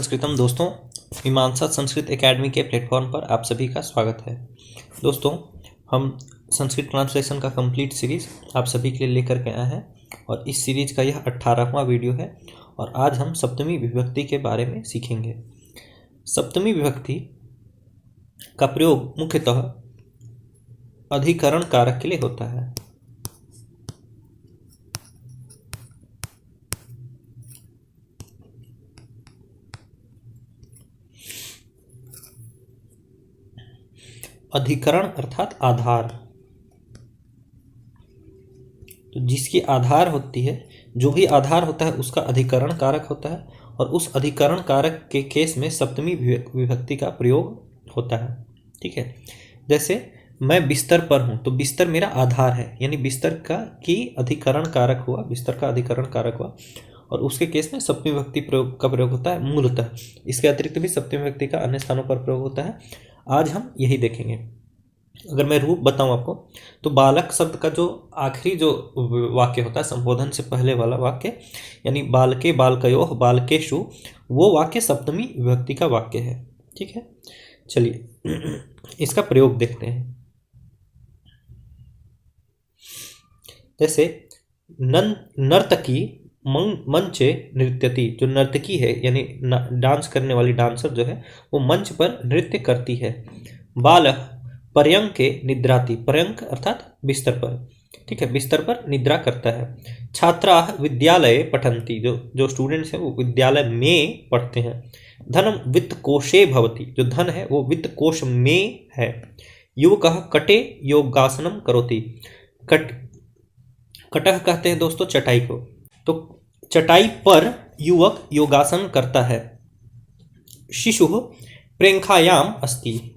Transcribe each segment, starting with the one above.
संस्कृतम दोस्तों, मीमांसा संस्कृत एकेडमी के प्लेटफॉर्म पर आप सभी का स्वागत है। दोस्तों, हम संस्कृत ट्रांसलेशन का कंप्लीट सीरीज़ आप सभी के लिए लेकर के आए हैं और इस सीरीज़ का यह 18वां वीडियो है और आज हम सप्तमी विभक्ति के बारे में सीखेंगे। सप्तमी विभक्ति का प्रयोग मुख्यतः अधिकरण कारक के लिए होता है। अधिकरण अर्थात आधार, तो जिसकी आधार होती है, जो भी आधार होता है उसका अधिकरण कारक होता है और उस अधिकरण कारक के केस में सप्तमी विभक्ति का प्रयोग होता है। ठीक है, जैसे मैं बिस्तर पर हूँ तो बिस्तर मेरा आधार है, यानी बिस्तर की अधिकरण कारक हुआ, बिस्तर का अधिकरण कारक हुआ और उसके केस में सप्तमी विभक्ति का प्रयोग होता है मूलतः। इसके अतिरिक्त भी सप्तमी विभक्ति का अन्य स्थानों पर प्रयोग होता है। आज हम यही देखेंगे। अगर मैं रूप बताऊं आपको, तो बालक शब्द का जो आखिरी जो वाक्य होता है, संबोधन से पहले वाला वाक्य, यानी बालके बालकयोः बालकेषु, वो वाक्य सप्तमी विभक्ति का वाक्य है। ठीक है, चलिए इसका प्रयोग देखते हैं। जैसे नर्तकी मंचे नृत्यति, जो नर्तकी है यानी डांस करने वाली डांसर जो है वो मंच पर नृत्य करती है। बालः पर्यंके निद्राति, पर्यंक अर्थात बिस्तर पर, ठीक है, बिस्तर पर निद्रा करता है। छात्राः विद्यालये पठन्ति, जो स्टूडेंट्स हैं वो विद्यालय में पढ़ते हैं। धनम वित्तकोशे भवति, जो धन है वो वित्त कोश में है। युवकः कटे योगासनम करोति, कटह कहते हैं दोस्तों चटाई को, तो चटाई पर युवक योगासन करता है। शिशुः प्रेंखायाम अस्ति,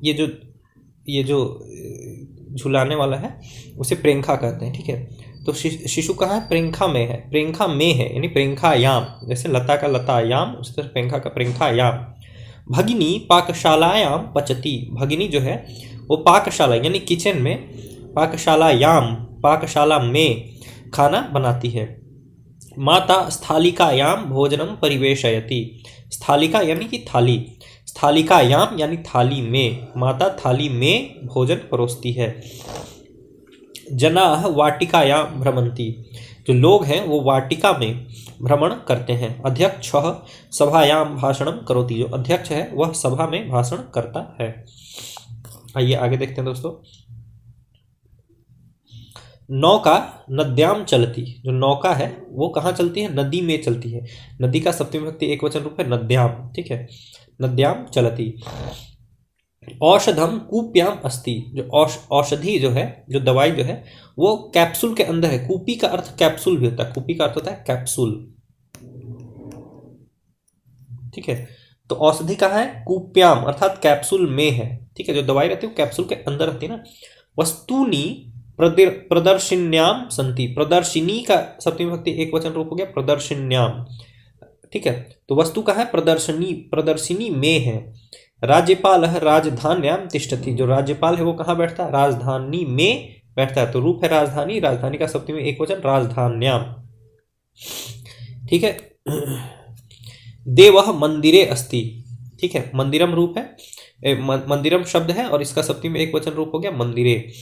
ये जो झुलाने वाला है उसे प्रेंखा कहते हैं। ठीक है, तो शिशु कहाँ है? प्रेंखा में है, प्रेंखा में है, यानी प्रेंखायाम, जैसे लता का लतायाम उसी तरह प्रेंखा का प्रेंखायाम। भगिनी पाकशालायाम पचती, भगिनी जो है वो पाकशाला यानी किचन में, पाकशालायाम पाकशाला में खाना बनाती है। माता स्थालिकायाम भोजनम परिवेशयति, स्थालिका यानी कि थाली, स्थालिकायाम यानी थाली में, माता थाली में भोजन परोसती है। जनाः वाटिकायाम भ्रमन्ति, जो लोग हैं वो वाटिका में भ्रमण करते हैं। अध्यक्षः सभायाम भाषणम करोति, जो अध्यक्ष है वह सभा में भाषण करता है। आइए आगे देखते हैं दोस्तों। नौका नद्याम चलती, जो नौका है वो कहाँ चलती है? नदी में चलती है। नदी का सप्तमी विभक्ति एक वचन रूप है नद्याम। ठीक है, नद्याम चलती। औषधम कूप्याम अस्ति, जो औषधि जो है, जो दवाई जो है वो कैप्सूल के अंदर है। कूपी का अर्थ कैप्सूल भी होता है, कूपी का अर्थ होता है कैप्सूल। ठीक है, तो औषधि कहाँ है? कूप्याम अर्थात कैप्सूल में है। ठीक है, जो दवाई रहती है वो कैप्सूल के अंदर रहती है ना। वस्तुनि प्रदर्शिन्याम संति, प्रदर्शिनी का सप्तमी विभक्ति एक वचन रूप हो गया प्रदर्शिन्याम। ठीक है, तो वस्तु का है प्रदर्शिनी में है। राज्यपाल राजधान्याम तिष्ठति, जो राज्यपाल है वो कहाँ बैठता है? राजधानी में बैठता है। तो रूप है राजधानी, राजधानी का सप्तमी एक वचन राजधान्याम। ठीक है, देवः मंदिरे अस्ति, ठीक है, मंदिरम रूप है, मंदिरम शब्द है और इसका सप्तमी एक वचन रूप हो गया मंदिरे।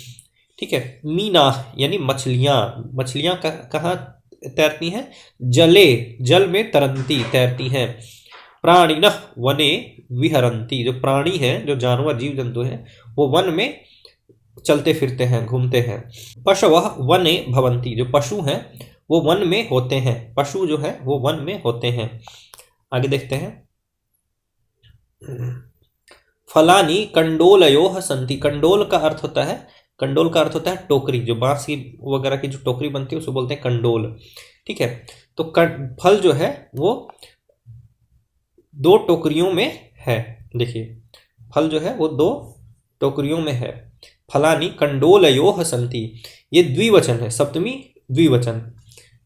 ठीक है, मीना यानी मछलियां कहाँ तैरती हैं? जले, जल में तरंती, तैरती हैं। प्राणिनः वने विहरन्ति, जो प्राणी हैं, जो जानवर जीव जंतु हैं वो वन में चलते फिरते हैं, घूमते हैं। पशवः वने भवन्ति, जो पशु हैं वो वन में होते हैं, पशु जो है वो वन में होते हैं। आगे देखते हैं। फलानि कंडोलयोः सन्ति, कंडोल का अर्थ होता है, कंडोल का अर्थ होता है टोकरी, जो बांस की वगैरह की जो टोकरी बनती है उसको बोलते हैं कंडोल। ठीक है, तो फल जो है वो दो टोकरियों में है। देखिए, फल जो है वो दो टोकरियों में है। फलानि कंडोलयोः सन्ति, ये द्विवचन है, सप्तमी द्विवचन।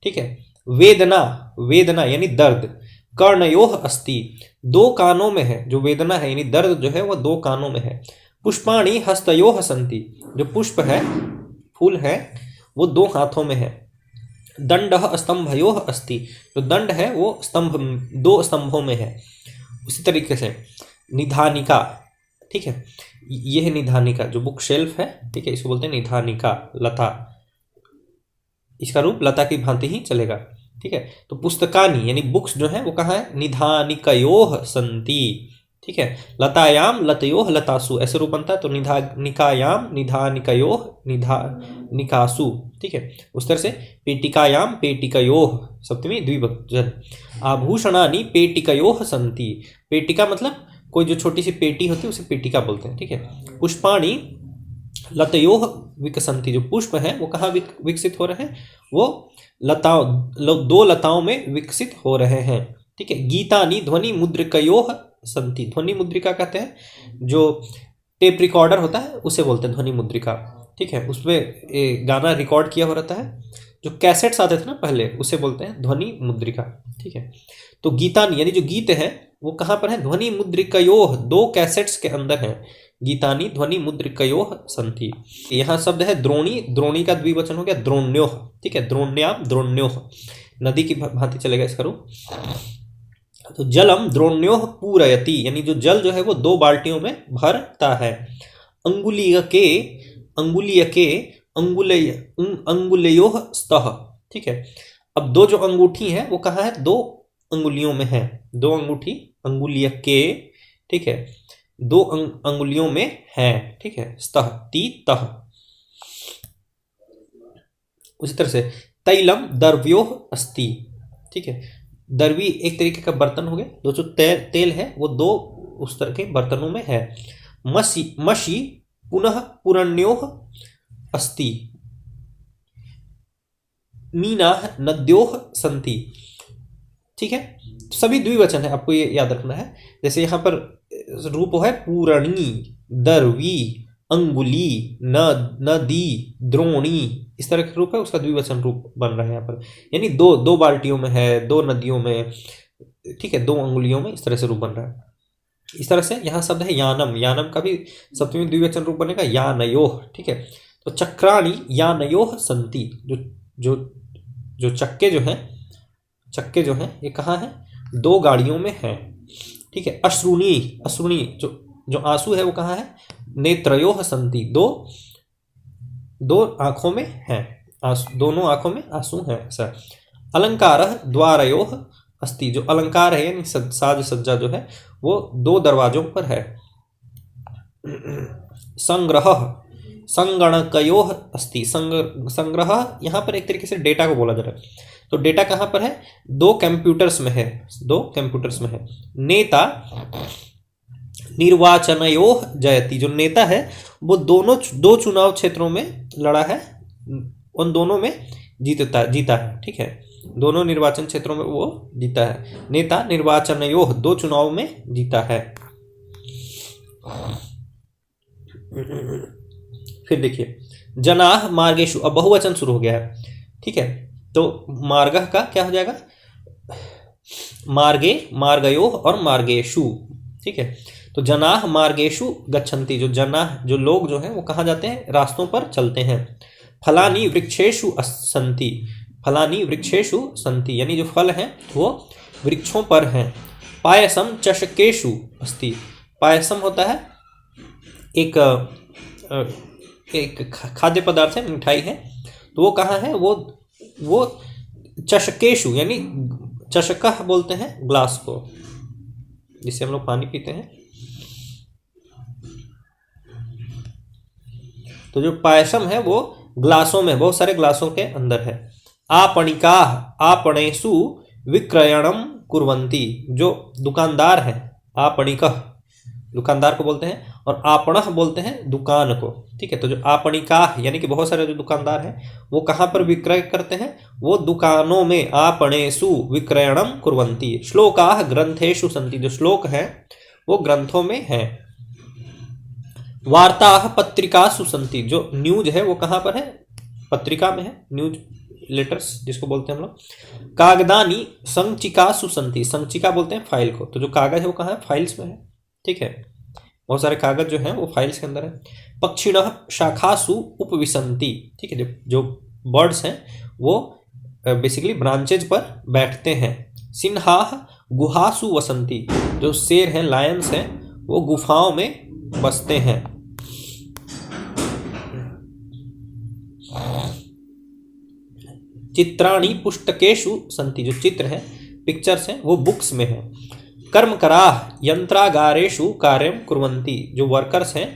ठीक है, वेदना, वेदना यानी दर्द। कर्णयोः अस्ति, दो कानों में है, जो वेदना है यानी दर्द जो है वो दो कानों में है। पुष्पाणि हस्तयोः सन्ति, जो पुष्प है, फूल है वो दो हाथों में है। दंडः स्तंभयोः अस्ति, जो दंड है वो स्तंभ, दो स्तंभों में है। उसी तरीके से निधानिका, ठीक है, ये है निधानिका जो बुक शेल्फ है, ठीक है, इसको बोलते हैं निधानिका, लता, इसका रूप लता की भांति ही चलेगा, ठीक है। तो पुस्तकानि यानी बुक्स जो है वो कहाँ है, निधानिकयोः संति, ठीक है। लतायाम लतयोः लतासु ऐसे रूप बनता है, तो निधानिकायाम निधानिकयोः निधानिकासु, ठीक है। उस तरह से पेटिकायाम पेटिकयोः सप्तमी द्विवचन। आभूषणानि पेटिकयोः संति, पेटिका मतलब कोई जो छोटी सी पेटी होती है उसे पेटिका बोलते हैं, ठीक है। पुष्पाणि लतयोः विकसंति, जो पुष्प है वो कहाँ विकसित हो रहे हैं, वो लताओं, दो लताओं में विकसित हो रहे हैं, ठीक है। गीतानि ध्वनि मुद्रिकयोः संति, ध्वनि मुद्रिका कहते हैं जो टेप रिकॉर्डर होता है उसे बोलते हैं ध्वनि मुद्रिका, ठीक है। उसमें गाना रिकॉर्ड किया हो रहता है, जो कैसेट्स आते थे ना पहले उसे बोलते हैं ध्वनि मुद्रिका, ठीक है। तो गीतानि यानी जो गीत है वो कहाँ पर है, ध्वनि मुद्रिकयोः, दो कैसेट्स के अंदर है। गीतानि ध्वनि मुद्रिकयोः संति। यहाँ शब्द है द्रोणी, द्रोणी का द्विवचन हो गया द्रोण्योः, ठीक है, द्रोण्याम द्रोण्योः, नदी की भांति चलेगा इसका रूप। तो जलम द्रोण्योः पूरयति यानी जो जल जो है वो दो बाल्टियों में भरता है। अंगुलीयके अंगुलीयके अंगुलयोः स्तः, ठीक है। अब दो जो अंगूठी है वो कहाँ है, दो अंगुलियों में है, दो अंगूठी अंगुलीयके, ठीक है, दो अंगुलियों में है, ठीक है। स्तः ती तः। उसी तरह से तैलम दर्व्योः अस्ति, ठीक है, दर्वी एक तरीके का बर्तन हो गया, दो जो तेल है वो दो उस तरह के बर्तनों में है। मशी पुनः पुरण्योः अस्ति, मीनाः नद्योः संति, ठीक है। सभी द्विवचन है, आपको ये याद रखना है। जैसे यहाँ पर रूप है पूरणी, दर्वी, अंगुली, नदी, द्रोणी, इस तरह का रूप है, उसका द्विवचन रूप बन रहा है यहाँ पर, यानी दो बाल्टियों में है, दो नदियों में, ठीक है, दो अंगुलियों में, इस तरह से रूप बन रहा है। इस तरह से यहाँ शब्द है यानम, यानम का भी सप्तमी द्विवचन रूप बनेगा यानयोः, ठीक है। तो चक्राणि यानयोः संति, जो जो चक्के जो हैं ये कहाँ हैं, दो गाड़ियों में हैं, ठीक है। अश्रुणी, अश्रुणी जो आंसू है वो कहाँ है, नेत्रयोः संति, दो आंखों में है, दोनों आंखों में आंसू हैं ऐसा। अलंकारः द्वारयोः अस्ति, जो अलंकार है यानी साज सज्जा जो है वो दो दरवाजों पर है। संग्रह संगणकयोः अस्ति, संग्रह यहाँ पर एक तरीके से डेटा को बोला जा रहा है, तो डेटा कहाँ पर है, दो कंप्यूटर्स में है, दो कंप्यूटर्स में है। नेता निर्वाचनयोः जयति, जो नेता है वो दो चुनाव क्षेत्रों में लड़ा है, उन दोनों में जीता है, ठीक है, दोनों निर्वाचन क्षेत्रों में वो जीता है। नेता निर्वाचनयोः, दो चुनाव में जीता है। फिर देखिए जनाः मार्गेषु, अब बहुवचन शुरू हो गया है, ठीक है। तो मार्गः का क्या हो जाएगा, मार्गे, मार्गयोः और मार्गेषु, ठीक है। तो जनाः मार्गेषु गच्छन्ति, जो जनाः जो लोग जो हैं वो कहाँ जाते हैं, रास्तों पर चलते हैं। फलानि वृक्षेषु सन्ति, फलानि वृक्षेषु सन्ति यानी जो फल हैं वो वृक्षों पर हैं। पायसम चषकेषु अस्ति, पायसम होता है एक खाद्य पदार्थ है, मिठाई है, तो वो कहाँ है, वो चषकेषु यानी चषकः बोलते हैं ग्लास को, जिससे हम लोग पानी पीते हैं। तो जो पायसम है वो ग्लासों में, बहुत सारे ग्लासों के अंदर है। आपणिकाः आपणेषु विक्रयणं कुर्वन्ति, जो दुकानदार हैं, आपणिकः दुकानदार को बोलते हैं और आपणः बोलते हैं दुकान को, ठीक है। तो जो आपणिकाः यानी कि बहुत सारे जो दुकानदार हैं वो कहाँ पर विक्रय करते हैं, वो दुकानों में, आपणेषु विक्रयणं कुर्वन्ति। श्लोकाः ग्रंथेषु सन्ति, जो श्लोक हैं वो ग्रंथों में हैं। वार्ताः पत्रिकासु सन्ति, जो न्यूज है वो कहाँ पर है, पत्रिका में है, न्यूज लेटर्स जिसको बोलते हैं हम लोग। कागदानि संचिकासु सन्ति, संचिका बोलते हैं फाइल को, तो जो कागज है वो कहाँ है, फाइल्स में है, ठीक है। बहुत सारे कागज जो हैं वो फाइल्स के अंदर है। पक्षिणः शाखासु उपविशन्ति, ठीक है, जो बर्ड्स हैं वो बेसिकली ब्रांचेज पर बैठते हैं। सिंहाः गुहासु वसंती, जो शेर हैं, लायंस हैं, वो गुफाओं में बसते हैं। चित्राणि पुस्तकेषु संति, जो चित्र हैं, पिक्चर्स हैं, वो बुक्स में हैं। कर्मकराः यंत्रागारेषु कार्यं कुर्वन्ति, जो वर्कर्स हैं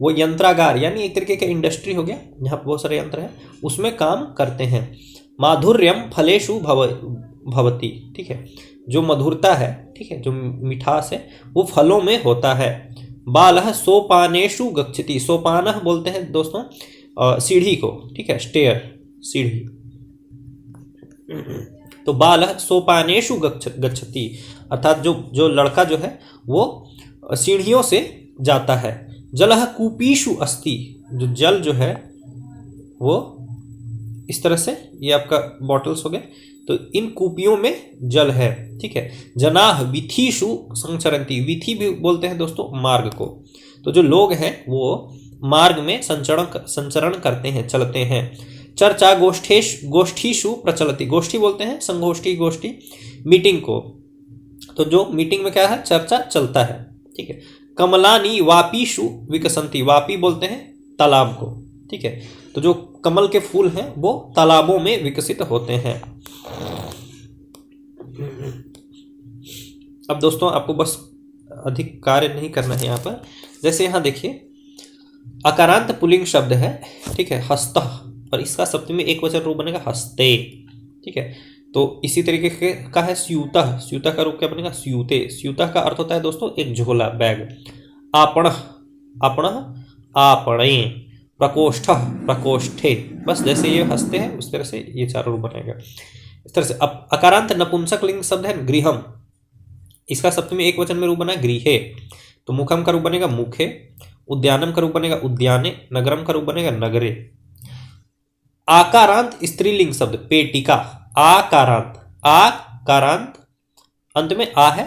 वो यंत्रागार यानी एक तरीके का इंडस्ट्री हो गया जहाँ पर बहुत सारे यंत्र हैं, उसमें काम करते हैं। माधुर्यम फलेषु भवति, ठीक है, जो मधुरता है, ठीक है, जो मिठास है, वो फलों में होता है। बालः सोपानेषु गच्छति, सोपानः बोलते हैं दोस्तों सीढ़ी को, ठीक है, स्टेयर, सीढ़ी। तो बालः सोपानेषु गच्छति, अर्थात जो लड़का जो है वो सीढ़ियों से जाता है। जलः कूपीषु अस्ति, जो जल जो है वो इस तरह से, ये आपका बॉटल्स हो गए, तो इन कूपियों में जल है, ठीक है। जनाः वीथीषु संचरन्ति, वीथी भी बोलते हैं दोस्तों मार्ग को। तो जो लोग हैं वो मार्ग में संचरण करते हैं, चलते हैं। चर्चा गोष्ठीषु प्रचलति, गोष्ठी बोलते हैं संगोष्ठी, गोष्ठी मीटिंग को। तो जो मीटिंग में क्या है, चर्चा चलता है, ठीक है। कमलानि वापीषु विकसन्ति, वापी बोलते हैं तालाब को, ठीक है। तो जो कमल के फूल हैं वो तालाबों में विकसित होते हैं। अब दोस्तों आपको बस अधिक कार्य नहीं करना है यहाँ पर। जैसे यहाँ देखिए अकारांत पुल्लिंग शब्द है, ठीक है, हस्तः, और इसका सप्तमी में एक वचन रूप बनेगा हस्ते, ठीक है। तो इसी तरीके का है स्यूतः, स्यूतः का रूप क्या बनेगा स्यूते, स्यूतः का अर्थ होता है दोस्तों एक झोला, बैग। आपणः, आपणः आपणे, प्रकोष्ठः प्रकोष्ठे, बस जैसे ये हंसते हैं उस तरह से ये चारों रूप बनेगा इस तरह से। अब अकारांत नपुंसक लिंग शब्द है गृहम, इसका सप्तमी एक वचन में रूप बना गृहे, तो मुखम का रूप बनेगा मुखे, उद्यानम का रूप बनेगा उद्याने, नगरम का रूप बनेगा नगरे। आकारांत स्त्रीलिंग शब्द पेटिका, आकारांत, आकारांत अंत में आ है,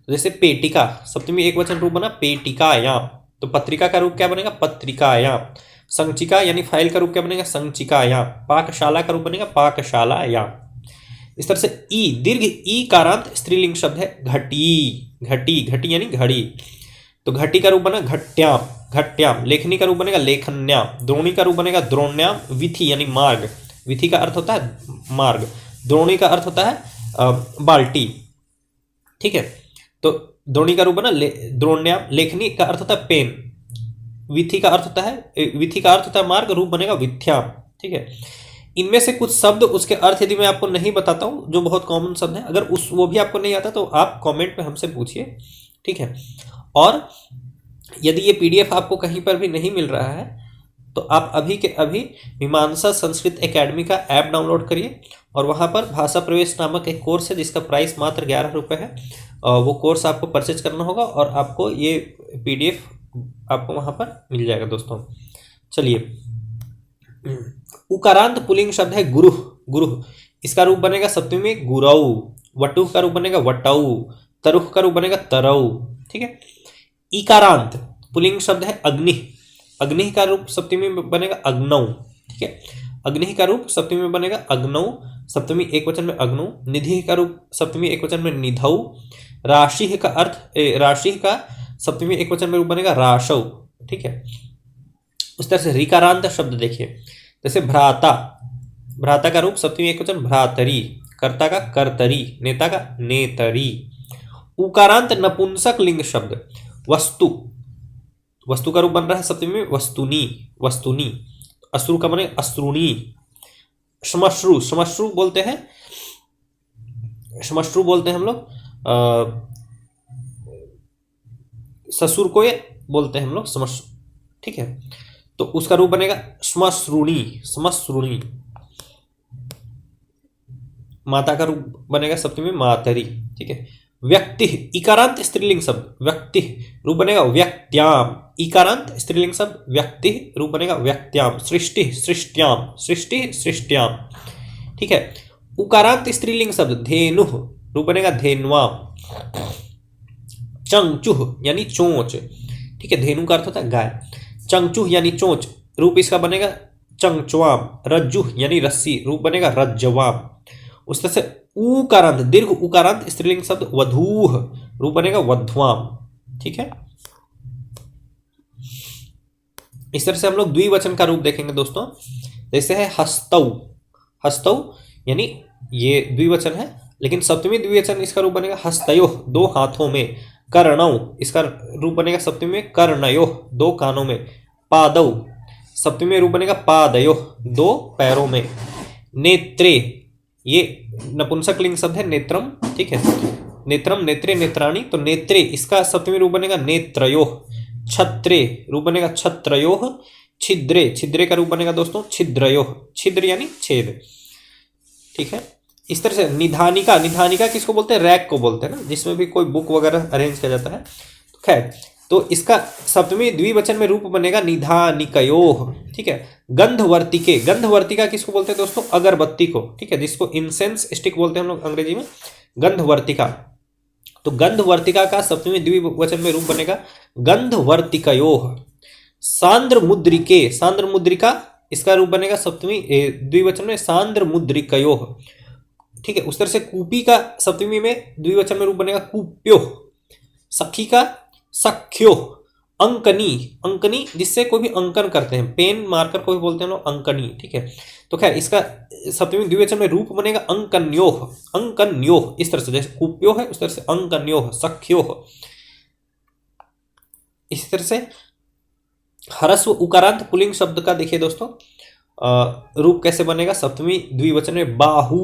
जैसे पेटिका सप्तमी एक वचन रूप बना पेटिकायाम, तो पत्रिका का रूप क्या बनेगा पत्रिकायाम। संचिका यानी फाइल का रूप क्या बनेगा संचिकायाम। पाकशाला का रूप बनेगा पाकशालायाम। इस तरह से ई, दीर्घ ई कारांत स्त्रीलिंग शब्द है घटी, घटी, घटी यानी घड़ी, तो घटी का रूप बना घट्याम, घट्याम। लेखनी का रूप बनेगा लेखन्याम, द्रोणी का रूप बनेगा द्रोण्याम। विथि यानी मार्ग, विथि का अर्थ होता है मार्ग, द्रोणी का अर्थ होता है बाल्टी, ठीक है। तो द्रोणी का रूप बना द्रोण्याम, लेखनी का अर्थ होता है पेन, विथि का अर्थ होता है, विथि का अर्थ होता है मार्ग, रूप बनेगा विथ्याम, ठीक है। इनमें से कुछ शब्द उसके अर्थ यदि मैं आपको नहीं बताता हूं जो बहुत कॉमन शब्द है, अगर उस वो भी आपको नहीं आता तो आप कमेंट में हमसे पूछिए, ठीक है। और यदि ये पीडीएफ आपको कहीं पर भी नहीं मिल रहा है तो आप अभी के अभी मीमांसा संस्कृत एकेडमी का ऐप डाउनलोड करिए और वहाँ पर भाषा प्रवेश नामक एक कोर्स है जिसका प्राइस मात्र 11 रुपये है। वो कोर्स आपको परचेज करना होगा और आपको ये पीडीएफ आपको वहाँ पर मिल जाएगा दोस्तों। चलिए, उकारांत पुल्लिंग शब्द है गुरुह, गुरुह, इसका रूप बनेगा सप्तमी में गुरऊ, वटुह का रूप बनेगा वटऊ, तरुह का रूप बनेगा तरऊ, ठीक है। इकारांत पुल्लिंग शब्द है अग्नि, अग्नि का रूप सप्तमी में बनेगा अग्नौ, ठीक है। अग्नि का रूप सप्तमी में बनेगा अग्नौ, सप्तमी एक वचन में अग्नौ। निधि का रूप सप्तमी एक वचन में निधौ। राशि का अर्थ, राशि का सप्तमी एक वचन में रूप बनेगा राशौ, ठीक है। उस तरह से ऋकारांत शब्द देखिए, जैसे भ्राता, भ्राता का रूप सप्तमी एक वचन भ्रातरी, कर्ता का कर्तरी, नेता का नेतरी। उकारांत नपुंसक लिंग शब्द वस्तु, वस्तु का रूप बन रहा है सप्तमी में वस्तुनी, वस्तुनी। अश्रु का बने अश्रुणी। श्मश्रु, श्मश्रु बोलते हैं, श्मश्रु बोलते हैं हम लोग ससुर को ये बोलते हैं हम लोग श्मश्रु, ठीक है। तो उसका रूप बनेगा श्मश्रुणी, श्मश्रुणी। माता का रूप बनेगा सप्तमी में मातरी, ठीक है। व्यक्ति, इकारांत स्त्रीलिंग शब्द व्यक्ति, रूप बनेगा व्यक्त्याम। इकारांत स्त्रीलिंग शब्द व्यक्ति, रूप बनेगा व्यक्त्याम। सृष्टि, सृष्ट्याम, सृष्टि, सृष्ट्याम, ठीक है। उकारांत स्त्रीलिंग शब्द धेनुः, रूप बनेगा धेन्वाम। चंचुह यानी चोंच, ठीक है, धेनु का अर्थ होता है गाय। चंचुह यानी चोंच, रूप इसका बनेगा चंचवाम। रज्जुह यानी रस्सी, रूप बनेगा रज्जवाम। उस तरह से उकारांत, दीर्घ उकारांत स्त्रीलिंग शब्द वधूह, रूप बनेगा वध्वाम। ठीक है, इस तरह से हम लोग द्विवचन का रूप देखेंगे दोस्तों। जैसे है हस्तौ, हस्तौ यानी ये द्विवचन है, लेकिन सप्तमी द्विवचन इसका रूप बनेगा हस्तयोः, दो हाथों में। कर्णौ, इसका रूप बनेगा सप्तमी में कर्णयोः, दो कानों में। पादौ, सप्तमी में रूप बनेगा पादयोः, दो पैरों में। नेत्रे, ये नपुंसक लिंग शब्द है नेत्रम। ठीक है, नेत्रम, नेत्रे, नेत्राणि, तो नेत्रे इसका सप्तमी रूप बनेगा नेत्रयोः। छत्रे रूप बनेगा छत्रयोः। छिद्रे, छिद्रे का रूप बनेगा दोस्तों छिद्रयोः, छिद्र यानी छेद। ठीक है, इस तरह से निधानिका, निधानिका किसको बोलते हैं, रैक को बोलते हैं ना, जिसमें भी कोई बुक वगैरह अरेंज किया जाता है। तो खैर, तो इसका सप्तमी द्विवचन में रूप बनेगा निधानिकयोः। ठीक है, गंधवर्तिके, गंधवर्तिका किसको बोलते हैं दोस्तों, अगरबत्ती को। ठीक है, जिसको इंसेंस स्टिक बोलते हैं हम लोग अंग्रेजी में, गंधवर्तिका। तो गंधवर्तिका का सप्तमी द्विवचन में रूप बनेगा गंधवर्तिकयोः। सांद्र मुद्रिके, सांद्र मुद्रिका इसका रूप बनेगा सप्तमी द्विवचन में सांद्र मुद्रिकयोः। ठीक है, उस तरह से कूपी का सप्तमी में द्विवचन में रूप बनेगा कूप्योः। सखी का सख्योः। अंकनी, अंकनी जिससे कोई भी अंकन करते हैं, पेन मार्कर को भी बोलते हैं लोग अंकनी। ठीक है, तो खैर इसका सप्तमी द्विवचन में रूप बनेगा अंकन्योः, अंकन्योः। इस तरह से जैसे कूप्यो है उस तरह से अंकन्योः, सख्योः। इसी तरह से हरस्व उकारांत पुल्लिंग शब्द का देखिए दोस्तों रूप कैसे बनेगा, सप्तमी द्विवचन में बाहु,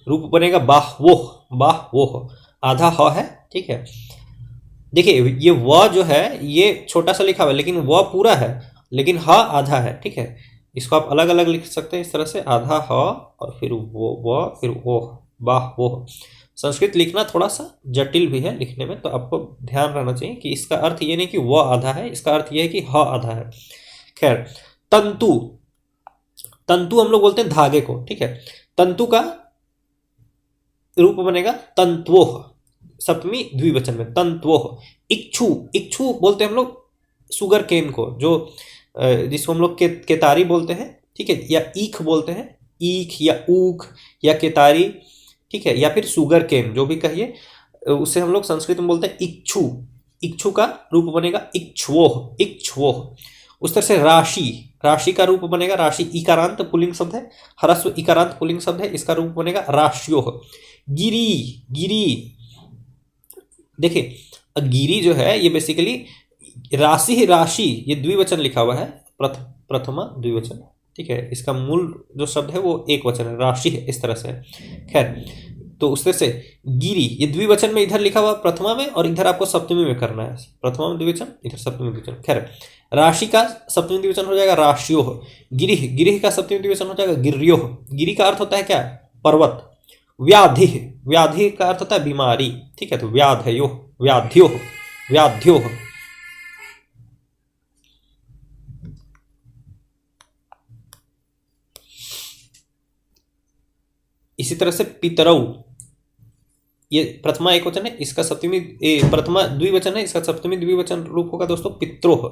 रूप बनेगा बाह्वोः, बाह्वोः। आधा ह है। ठीक है, देखिए ये व जो है ये छोटा सा लिखा हुआ है, लेकिन व पूरा है, लेकिन ह आधा है। ठीक है, इसको आप अलग अलग लिख सकते हैं इस तरह से, आधा ह और फिर वो व फिर वो, बाह्वोः। संस्कृत लिखना थोड़ा सा जटिल भी है लिखने में, तो आपको ध्यान रहना चाहिए कि इसका अर्थ ये नहीं कि व आधा है, इसका अर्थ ये है कि ह आधा है। खैर, तंतु, तंतु हम लोग बोलते हैं धागे को। ठीक है, तंतु का रूप बनेगा तंत्वोः, सप्तमी द्विवचन में तंत्वोः। इक्षु, इक्षु बोलते हैं हम लोग सुगर केन को, जो जिसको हम लोग केतारी बोलते हैं। ठीक है, या ईख बोलते हैं, ईख या ऊख या केतारी। ठीक है, या फिर सुगर केन, जो भी कहिए, उसे हम लोग संस्कृत में बोलते हैं इक्षु। इक्षु का रूप बनेगा इक्षुओः, इक्षुओः। उस तरह से राशि, राशि का रूप बनेगा, राशि इकारांत पुल्लिंग शब्द है, हरस्व इकारांत पुल्लिंग शब्द है, इसका रूप बनेगा राश्योः। गिरी, गिरी देखिए गिरी जो है ये बेसिकली राशि, राशि ये द्विवचन लिखा हुआ है, प्रथमा द्विवचन। ठीक है, इसका मूल जो शब्द है वो एक वचन है, राशि है, इस तरह से। खैर, तो उस तरह से गिरी ये द्विवचन में इधर लिखा हुआ प्रथमा में, और इधर आपको सप्तमी में करना है, प्रथमा में द्विवचन, इधर सप्तमी द्विवचन। खैर, राशि का सप्तमी द्विवचन हो जाएगा राश्योः। गिरिः, गिरिः का सप्तमी द्विवचन हो जाएगा गिर्योः। गिरि का अर्थ होता है क्या, पर्वत। व्याधिः, व्याधि का अर्थ होता है बीमारी। ठीक है, तो व्याधयोः, व्याध्योः, व्याध्योः। इसी तरह से पितरौ, ये प्रथमा एक वचन है, इसका सप्तमी प्रथमा द्विवचन है, इसका सप्तमी द्विवचन रूप होगा दोस्तों पित्रोः।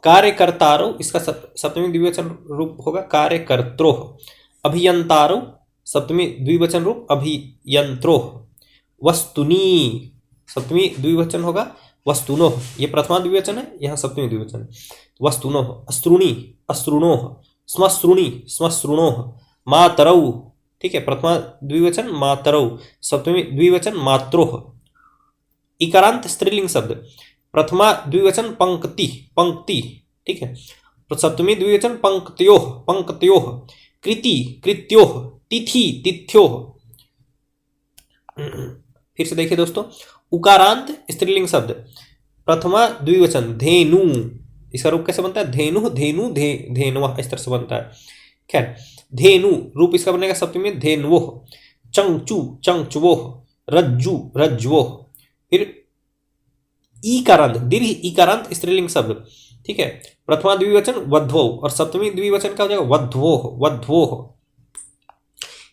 कार्यकर्तारौ, इसका सप्तमी द्विवचन रूप होगा कार्यकर्त्रोः। अभियंतारौ, सप्तमी द्विवचन रूप अभियंत्रोः। वस्तुनी, सप्तमी द्विवचन होगा वस्तुनोः, ये प्रथमा द्विवचन है, यहाँ सप्तमी द्विवचन है, वस्तुनोः। अश्रुणी, अश्रुणोः। श्मश्रुणी, श्मश्रुणोः। मातरौ, ठीक है, प्रथमा द्विवचन मातरौ, सप्तमी द्विवचन मात्रोः। इकारांत स्त्रीलिंग शब्द, प्रथमा द्विवचन पंक्ति, पंक्ति। ठीक है, सप्तमी द्विवचन पंक्त्योः, पंक्त्योः। कृति, कृत्योः। तिथि, तिथ्योः। फिर से देखिए दोस्तों, उकारांत स्त्रीलिंग शब्द, प्रथमा द्विवचन धेनु, इसका रूप कैसे बनता है, धेनु, धेनु, धेनुः, इस तरह से बनता है। खैर, धेनु रूप इसका बनेगा सप्तमी में धेनुवोः। चंचु, चंचुवोः। रज्जु, रज्जुवोः। फिर ईकारांत, दीर्घ ईकारांत स्त्रीलिंग शब्द। ठीक है, प्रथमा द्विवचन वध्वौ, और सप्तमी द्विवचन का हो जाएगा वध्वोः, वध्वोः।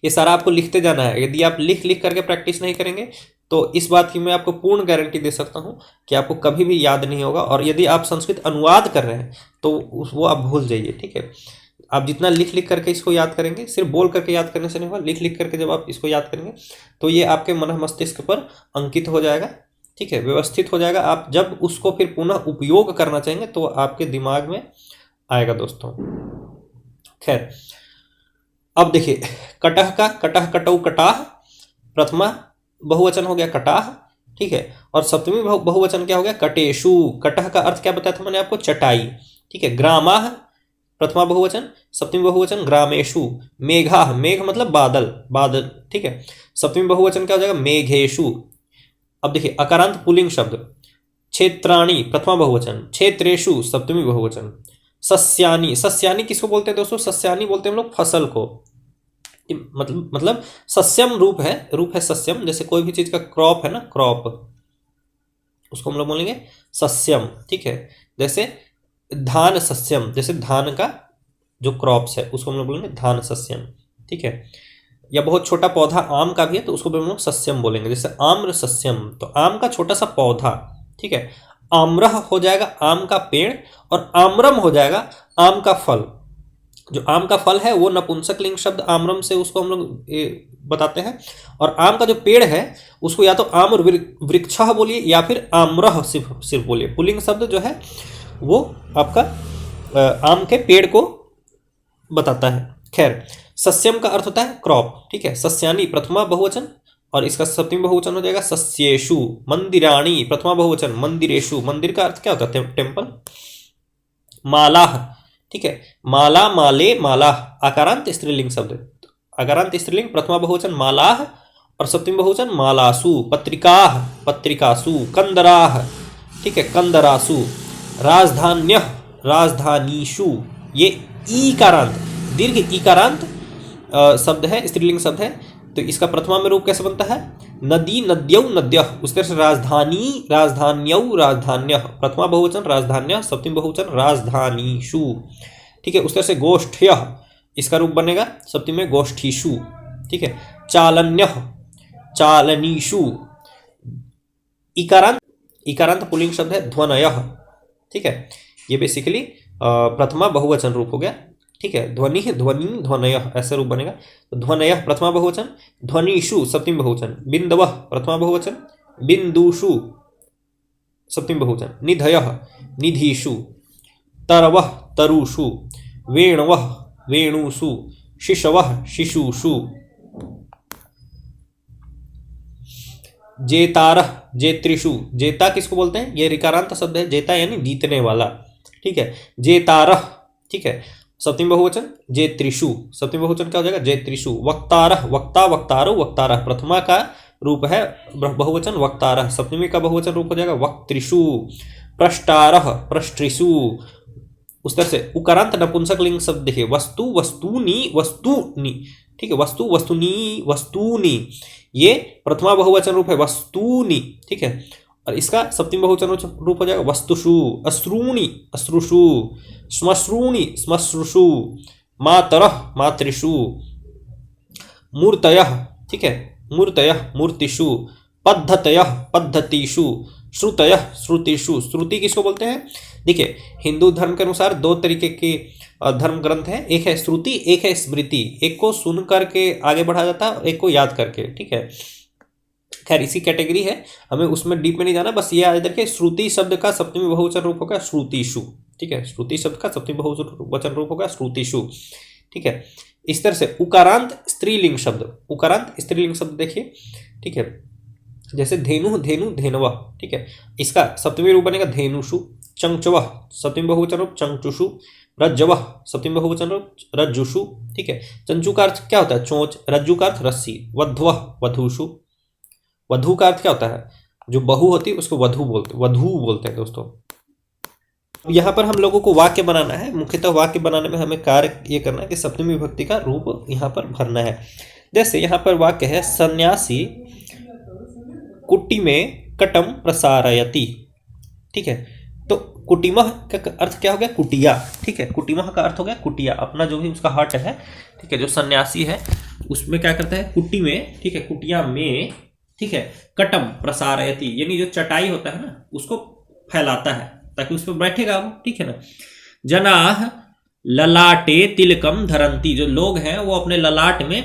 ये सारा आपको लिखते जाना है, यदि आप लिख लिख करके प्रैक्टिस नहीं करेंगे तो इस बात की मैं आपको पूर्ण गारंटी दे सकता हूं कि आपको कभी भी याद नहीं होगा, और यदि आप संस्कृत अनुवाद कर रहे हैं तो वो आप भूल जाइए। ठीक है, आप जितना लिख लिख करके इसको याद करेंगे, सिर्फ बोल करके याद करने से नहीं होगा, लिख लिख करके जब आप इसको याद करेंगे तो ये आपके मन मस्तिष्क पर अंकित हो जाएगा, ठीक है, व्यवस्थित हो जाएगा। आप जब उसको फिर पुनः उपयोग करना चाहेंगे तो आपके दिमाग में आएगा दोस्तों। खैर, अब देखिए, कटह का कटह कटौ कटाह प्रथमा बहुवचन हो गया कटाह, ठीक है, और सप्तमी बहुवचन क्या हो गया कटेशु। कटह का अर्थ क्या बताया था मैंने आपको, चटाई, ठीक है। ग्रामाह प्रथमा बहुवचन, सप्तमी बहुवचन ग्रामेशु। मेघाह, मेघ मतलब बादल, बादल, ठीक है, सप्तमी बहुवचन क्या हो जाएगा मेघेशु। अब देखिए अकारांत पुल्लिंग शब्द, क्षेत्राणि प्रथमा बहुवचन, क्षेत्रेशु सप्तमी बहुवचन। सस्यानि, सस्यानि किसको बोलते हैं दोस्तों, सस्यानि बोलते हैं हम लोग फसल को, मतलब सस्यम रूप है सस्यम, जैसे कोई भी चीज का क्रॉप है ना, क्रॉप, उसको हम लोग बोलेंगे सस्यम, ठीक है। जैसे धान सस्यम, जैसे धान का जो क्रॉप्स है उसको हम लोग बोलेंगे धान सस्यम, ठीक है। या बहुत छोटा पौधा आम का भी है तो उसको भी हम लोग सस्यम बोलेंगे, जैसे आम्र सस्यम, तो आम का छोटा सा पौधा, ठीक है। आम्रह हो जाएगा आम का पेड़, और आम्रम हो जाएगा आम का फल। जो आम का फल है वो नपुंसक लिंग शब्द आम्रम से उसको हम लोग बताते हैं, और आम का जो पेड़ है उसको या तो आम्र वृक्ष बोलिए या फिर आम्रह सिर्फ बोलिए। पुल्लिंग शब्द जो है वो आपका आम के पेड़ को बताता है। खैर, सस्यम का अर्थ होता है क्रॉप, ठीक है। सस्यानि प्रथमा बहुवचन, और इसका सप्तमी बहुवचन हो जाएगा सस्येषु। मंदिराणि प्रथमा बहुवचन, मंदिरेषु। मंदिर का अर्थ क्या होता है, टेम्पल। मालाह, ठीक है, माला, माले, मालाह आकारांत स्त्रीलिंग शब्द। आकारांत स्त्रीलिंग प्रथमा बहुवचन मालाह, और सप्तमी बहुवचन मालासु। पत्रिकाह, पत्रिकासु। कंदराह, ठीक है, कंदरासु। राजधान्य, राजधानीषु। ये ईकारांत, दीर्घ ईकारांत शब्द है, स्त्रीलिंग शब्द है, तो इसका प्रथमा में रूप कैसे बनता है, नदी, नद्यौ, नद्यः। उस तरह से राजधानी, राजधान्यौ, राजधान्यः। प्रथमा बहुवचन राजधान्य, सप्तमी बहुवचन राजधानीषु, ठीक है। उस तरह से गोष्ठ्यः, इसका रूप बनेगा सप्तमी में गोष्ठीषु, ठीक है। चालन्यः, चालनीषु। इकारांत, इकारांत पुल्लिंग शब्द है ध्वनयः, ठीक है। ये बेसिकली प्रथमा बहुवचन रूप हो गया, ठीक है। ध्वनि, ध्वनि, ध्वनयः ऐसा रूप बनेगा। तो ध्वनयः प्रथमा बहुवचन, ध्वनिषु सप्तमी बहुवचन। बिंदवः प्रथमा बहुवचन, बिंदुषु सप्तमी बहुवचन। निधयः, निधिषु। तरवः, तरुषु। वेणवः, वेणुषु। शिशवः, शिशुषु। जेतारः, जेत्रिषु। जेता किसको बोलते हैं, ये ऋकारांत शब्द है, जेता यानी जीतने वाला, ठीक है। जेतारः, ठीक है, सप्तमी बहुवचन। जेत्रिषु सप्तमी बहुवचन क्या हो जाएगा, जेत्रिषु। वक्तारः, वक्ता, वक्तारो, वक्तारः। प्रथमा का रूप है बहुवचन वक्तारः, सप्तमी का बहुवचन रूप हो जाएगा वक्त्रिषु। प्रष्टारः, प्रष्टृषु। उस तरह से उकारांत नपुंसक लिंग शब्द देखिए, वस्तु, वस्तूनि, वस्तुनि, ठीक है। वस्तु, वस्तुनि, वस्तूनि, ये प्रथमा बहुवचन रूप है वस्तूनि, ठीक है। और इसका सप्तमी बहुवचन रूप हो जाएगा वस्तुषु। अश्रूणि, अश्रुषु। श्मश्रूणि, श्मश्रुषु। मातरः, मातृषु। मूर्तयः, ठीक है, मूर्तयः, मूर्तिषु। पद्धतयः, पद्धतिषु। श्रुतयः, श्रुतिषु। श्रुति किसको बोलते हैं, देखिए हिंदू धर्म के अनुसार दो तरीके के धर्म ग्रंथ है, एक है श्रुति, एक है स्मृति। एक को सुन करके आगे बढ़ा जाता है, एक को याद करके, ठीक है। खैर इसी कैटेगरी है, हमें उसमें डीप में नहीं जाना, बस ये याद रखिए श्रुति शब्द का सप्तमी बहुवचन रूप होगा श्रुतिषु, ठीक है। श्रुति शब्द का सप्तमी बहुवचन रूप होगा श्रुतिषु, ठीक है। इस तरह से उकारांत स्त्रीलिंग शब्द, उकारांत स्त्रीलिंग शब्द देखिए, ठीक है। जैसे धेनु, धेनु, धेनवः, ठीक है। इसका सप्तमी रूप बनेगा धेनुषु। चंचवः सप्तमी बहुवचन रूप चंचुषु। रज्जवः सप्तमी बहुवचन रूप रज्जुषु, ठीक है। चंचु का अर्थ क्या होता है, चोंच। रज्जु का अर्थ रस्सी। वध्वः, वधुषु। वधु का अर्थ क्या होता है, जो बहू होती है उसको वधु बोलते हैं दोस्तों। यहाँ पर हम लोगों को वाक्य बनाना है, मुख्यतः वाक्य बनाने में हमें कार्य ये करना है कि सप्तमी विभक्ति का रूप यहाँ पर भरना है। जैसे यहाँ पर वाक्य है, सन्यासी कुटी में कटम प्रसारयति, ठीक है। तो कुटिमह का अर्थ क्या हो गया, कुटिया, ठीक है। कुटिमह का अर्थ हो गया कुटिया, अपना जो भी उसका हट है, ठीक है, जो सन्यासी है उसमें क्या करता है, कुटी में, ठीक है, कुटिया में, ठीक है, कटम प्रसारयति यानी जो चटाई होता है ना उसको फैलाता है ताकि उस पर बैठेगा वो, ठीक है ना। जनाः ललाटे तिलकम धरंती, जो लोग हैं वो अपने ललाट में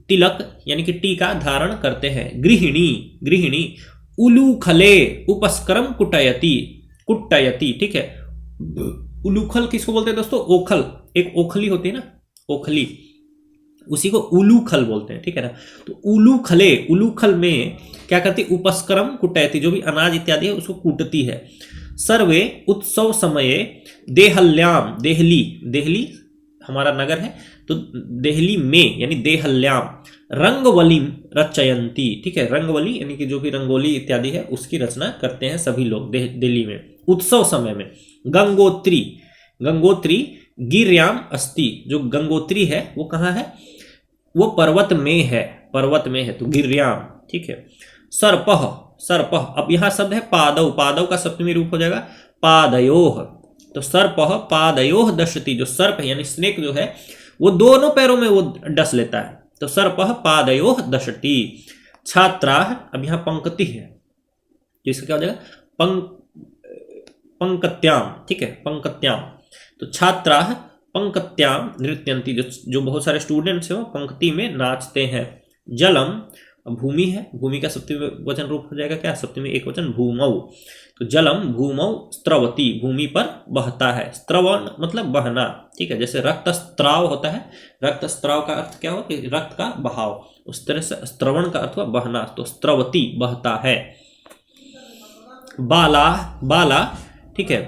तिलक यानी कि टीका धारण करते हैं। गृहिणी, गृहिणी उलूखले उपस्करम कुटयति, कुटयति, ठीक है। उलूखल किसको बोलते हैं दोस्तों? ओखल, एक ओखली होती है ना, ओखली, उसी को उलूखल बोलते हैं, ठीक है ना। तो उलूखले, उलूखल में क्या करती? उपस्करम कुटयति, जो भी अनाज इत्यादि है उसको कूटती है। सर्वे उत्सव समये देहल्याम, देहली, देहली हमारा नगर है, तो देहली में यानी देहल्याम रंगवलीम रचयंती, ठीक है। रंगवली यानी कि जो भी रंगोली इत्यादि है उसकी रचना करते हैं सभी लोग दिल्ली में उत्सव समय में। गंगोत्री, गंगोत्री गिरयाम अस्ति, जो गंगोत्री है वो कहाँ है? वो पर्वत में है, पर्वत में है, तो गिरयाम, ठीक है। सर्पह, सर्पह, अब यहां शब्द है पादव, पादव का सप्तमी रूप हो जाएगा पादयोह, तो सर्पह पादयोह दशति, जो सर्प है यानी स्नेक जो है वो दोनों पैरों में वो डस लेता है, तो सर्पह पादयोह दशति। छात्रा, अब यहां पंक्ति है, तो इसका क्या हो जाएगा? पंकत्याम, ठीक है, पंकत्याम, तो छात्रा पंक्त्याम नृत्यंती, जो बहुत सारे स्टूडेंट्स हैं वो पंक्ति में नाचते हैं। जलम, भूमि है, भूमि का सप्तमी वचन रूप हो जाएगा क्या? सप्तमी एक वचन भूमौ, तो जलम भूमौ स्त्रवती, भूमि पर बहता है। स्त्रवन मतलब बहना, ठीक है। जैसे रक्त स्त्राव होता है, रक्त स्त्राव का अर्थ क्या हो? रक्त का बहाव, उस तरह से स्त्रवण का अर्थ हुआ बहना, तो स्त्रवती बहता है। बाला, बाला, ठीक है,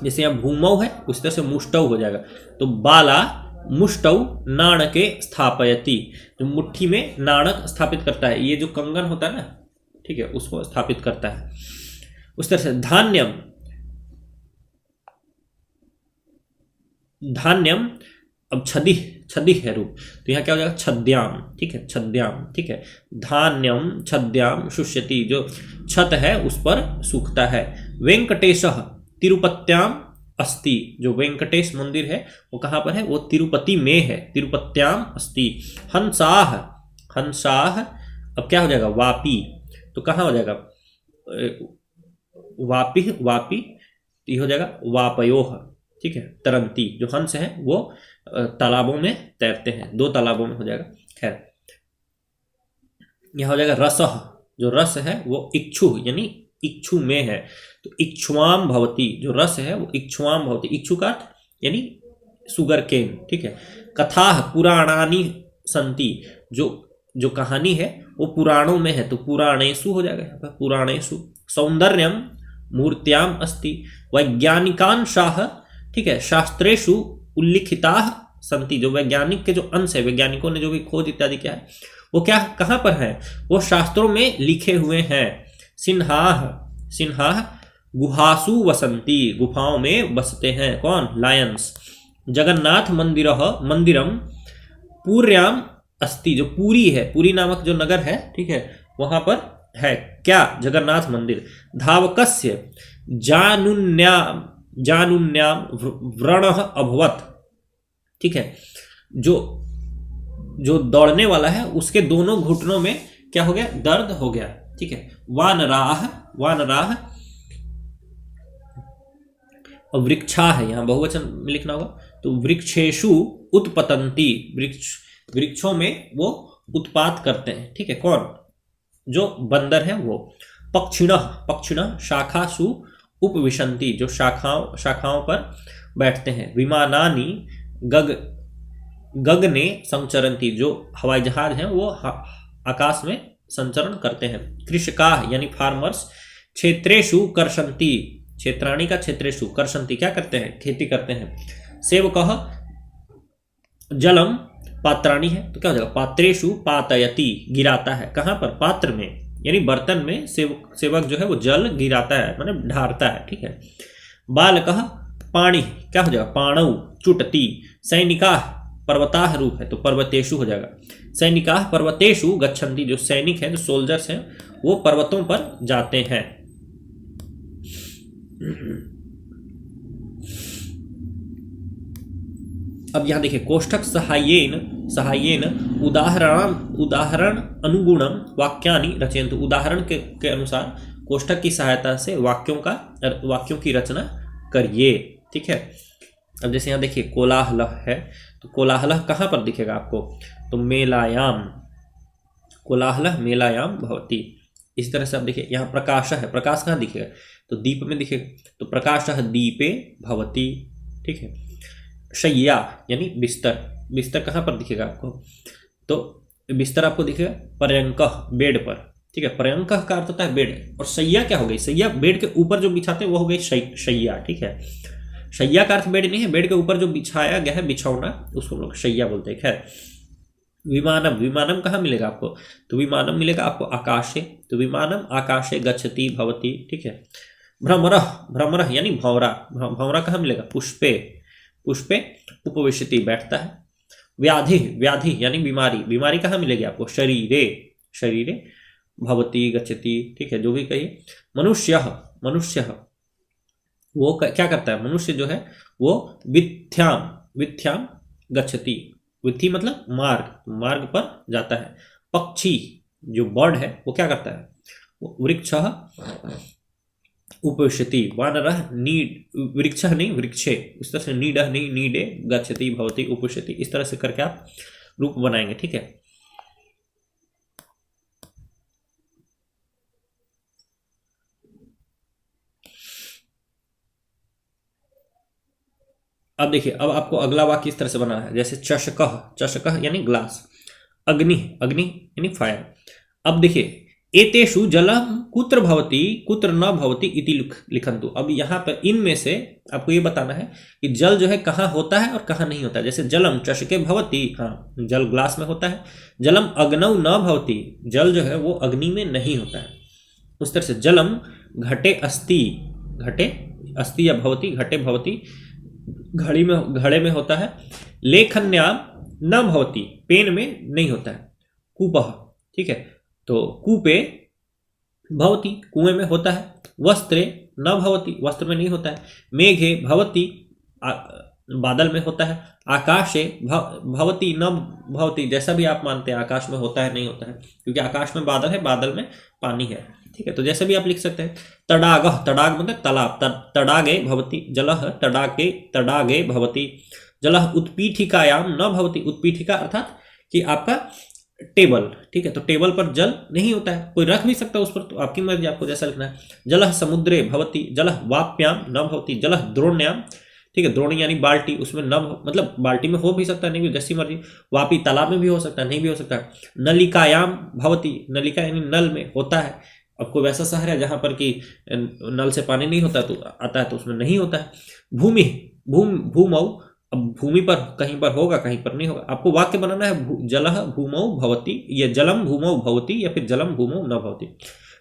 जैसे यहाँ भूमौ है उस तरह से मुष्टौ हो जाएगा, तो बाला मुष्टौ नाणके स्थापयति, जो मुट्ठी में नाणक स्थापित करता है, ये जो कंगन होता है ना, ठीक है, उसको स्थापित करता है उस तरह से। धान्यम, धान्यम, अब छदि, छदि है रूप, तो यहाँ क्या हो जाएगा? छद्याम, ठीक है, छद्याम, ठीक है। धान्यम छद्याम शुष्यति, जो छत है उस पर सूखता है। वेंकटेशः तिरुपत्याम अस्ति, जो वेंकटेश मंदिर है वो कहाँ पर है? वो तिरुपति में है, तिरुपत्याम अस्ति। हंसाह, हंसाह, अब क्या हो जाएगा? वापी, तो कहाँ हो जाएगा? वापी, वापी, ये हो जाएगा वापयोह, ठीक है। तरंती, जो हंस है वो तालाबों में तैरते हैं, दो तालाबों में हो जाएगा। खैर, यह हो जाएगा रसह, जो रस है वो इक्षु यानी इक्षु में है, तो इक्षुआम भवती, जो रस है वो इक्षुआम भवती, इक्षु का अर्थ यानी सुगर केन, ठीक है। कथा पुराणानी संति, जो कहानी है वो पुराणों में है, तो पुराणेषु हो जाएगा यहाँ पर, पुराणेषु। सौंदर्यम मूर्त्याम अस्ति, वैज्ञानिकांशाः, ठीक है, शास्त्रेषु उल्लिखिताः संति, जो वैज्ञानिक के जो अंश है, वैज्ञानिकों ने जो भी खोज इत्यादि किया है वो क्या कहाँ पर है? वो शास्त्रों में लिखे हुए हैं। सिन्हाः, सिन्हाः गुहासु वसंती, गुफाओं में बसते हैं, कौन? लायंस। जगन्नाथ मंदिरः, मंदिरम पूर्याम अस्ति, जो पूरी है, पूरी नामक जो नगर है, ठीक है, वहां पर है क्या? जगन्नाथ मंदिर। धावकस्य जानुन्याम, जानुन्याम व्रणः अभवत्, ठीक है, जो दौड़ने वाला है उसके दोनों घुटनों में क्या हो गया? दर्द हो गया, ठीक है। वानराह, वानराह, और वृक्षा है, यहाँ बहुवचन में लिखना होगा, तो वृक्षेषु उत्पतंती, वृक्षों में वो उत्पात करते हैं, ठीक है। कौन? जो बंदर है वो। पक्षिणः, पक्षिणः शाखासु उपविशन्ति, जो शाखाओं पर बैठते हैं। विमानानि गगने संचरन्ति, जो हवाई जहाज हैं वो आकाश में संचरण करते हैं। कृषकाः यानी फार्मर्स क्षेत्रेषु कर्षन्ति, क्षेत्राणि का क्षेत्रेषु कर्षन्ति, क्या करते हैं? खेती करते हैं। सेवकः जलम पात्राणि है, तो क्या हो जाएगा? पात्रेषु पातयति, गिराता है, कहाँ पर? पात्र में यानी बर्तन में सेवक जो है वो जल गिराता है, मतलब ढारता है, ठीक है। बालकः पाणि, क्या हो जाएगा? पाणौ चुटति। सैनिकाः पर्वताः रूप है, तो पर्वतेषु हो जाएगा। सैनिकाः पर्वतेषु गच्छन्ति, जो सैनिक हैं, जो सोल्जर्स हैं, वो पर्वतों पर जाते हैं। अब यहां देखिए, कोष्ठक सहायेन उदाहरण अनुगुणम वाक्यानि रचयन्तु, उदाहरण के अनुसार कोष्ठक की सहायता से वाक्यों की रचना करिए, ठीक है। अब जैसे यहाँ देखिए कोलाहल है, तो कोलाहल कहाँ पर दिखेगा आपको, तो मेलायाम, कोलाहल मेलायाम भवति। इस तरह से आप देखिए यहाँ प्रकाश है, प्रकाश कहाँ दिखेगा, तो दीप में दिखेगा, तो प्रकाश दीपे भवति, ठीक है। शय्या यानी बिस्तर, बिस्तर कहाँ पर दिखेगा आपको, तो बिस्तर आपको दिखेगा पर्यंक, बेड पर, ठीक है। पर्यंक का अर्थ होता है बेड, और शैया क्या हो गई, शैया बेड के ऊपर जो बिछाते हैं वो हो गई शैया, ठीक है। शैया का अर्थ बेड नहीं है, बेड के ऊपर जो बिछाया गया है बिछौना, उसको हम लोग शैया बोलते हैं। खैर, विमानम, विमानम कहाँ मिलेगा आपको, तो विमानम मिलेगा आपको आकाशे, तो विमानम आकाशे गच्छति भवति, ठीक है। भ्रमरः, भ्रमरः यानी भंवरा, भंवरा कहाँ मिलेगा, पुष्पे, पुष्पे उपविशति बैठता है। व्याधि, व्याधि यानी बीमारी, बीमारी कहाँ मिलेगी आपको, शरीरे, शरीरे भवति गच्छति, ठीक है, जो भी कहिए। मनुष्य, मनुष्य वो क्या करता है, मनुष्य जो है वो विथ्याम, विथ्याम गच्छति, विथि मतलब मार्ग, मार्ग पर जाता है। पक्षी जो बर्ड है वो क्या करता है, वृक्ष उपविशति, वानरः नीड, वृक्ष नहीं वृक्षे, इस तरह से नीड नहीं नीडे गच्छति भवति उपविशति, इस तरह से करके आप रूप बनाएंगे, ठीक है। अब देखिए, अब आपको अगला वाक्य इस तरह से बनाना है, जैसे चषकः, चषकः यानी ग्लास, अग्नि, अग्नि यानी फायर। अब देखिए एतेषु जलम कुत्र भवति कुत्र न भवति इति लिखन्तु। अब यहाँ पर इनमें से आपको ये बताना है कि जल जो है कहाँ होता है और कहाँ नहीं होता है। जैसे जलम चषके भवति, हाँ जल ग्लास में होता है। जलम अग्नौ न भवति, जल जो है वो अग्नि में नहीं होता है। उस तरह से जलम घटे अस्ति, घटे अस्ति या भवति, घटे भवति घड़ी में, घड़े में होता है। लेखन्याम न भवति, पेन में नहीं होता है। कूपः, ठीक है, तो कूपे भवति, कुएं में होता है। वस्त्रे न भवति, वस्त्र में नहीं होता है। मेघे भवति, बादल में होता है। आकाशे भवति न भवति, जैसा भी आप मानते हैं आकाश में होता है नहीं होता है, क्योंकि आकाश में बादल है, बादल में पानी है, ठीक है, तो जैसे भी आप लिख सकते हैं। तडाग, तडाग मतलब तालाब, तडागे भवति जलः, तडागे तडागे भवति जलः। उत्पीठिकायाम न भवति, उत्पीठिका अर्थात कि आपका टेबल, ठीक है, तो टेबल पर जल नहीं होता है, कोई रख भी सकता है उस पर, तो आपकी मर्जी, आपको जैसा लिखना है। जलः समुद्रे भवति, जलः वाप्याम न भवति, जलः द्रोण्याम, ठीक है, द्रोणी यानी बाल्टी, उसमें न मतलब बाल्टी में हो भी सकता है, नहीं भी, जैसी मर्जी। वापी तालाब में भी हो सकता है, नहीं भी हो सकता है। नलिकायाम भवति, नलिका यानी नल में होता है। अब कोई वैसा शहर है जहां पर कि नल से पानी नहीं होता तो आता है, तो उसमें नहीं होता है। भूमि, भूमौ, अब भूमि पर कहीं पर होगा कहीं पर नहीं होगा। आपको वाक्य बनाना है जलः भूमौ भवति, या जलम भूमौ भवति, या फिर जलम भूमौ न भवति।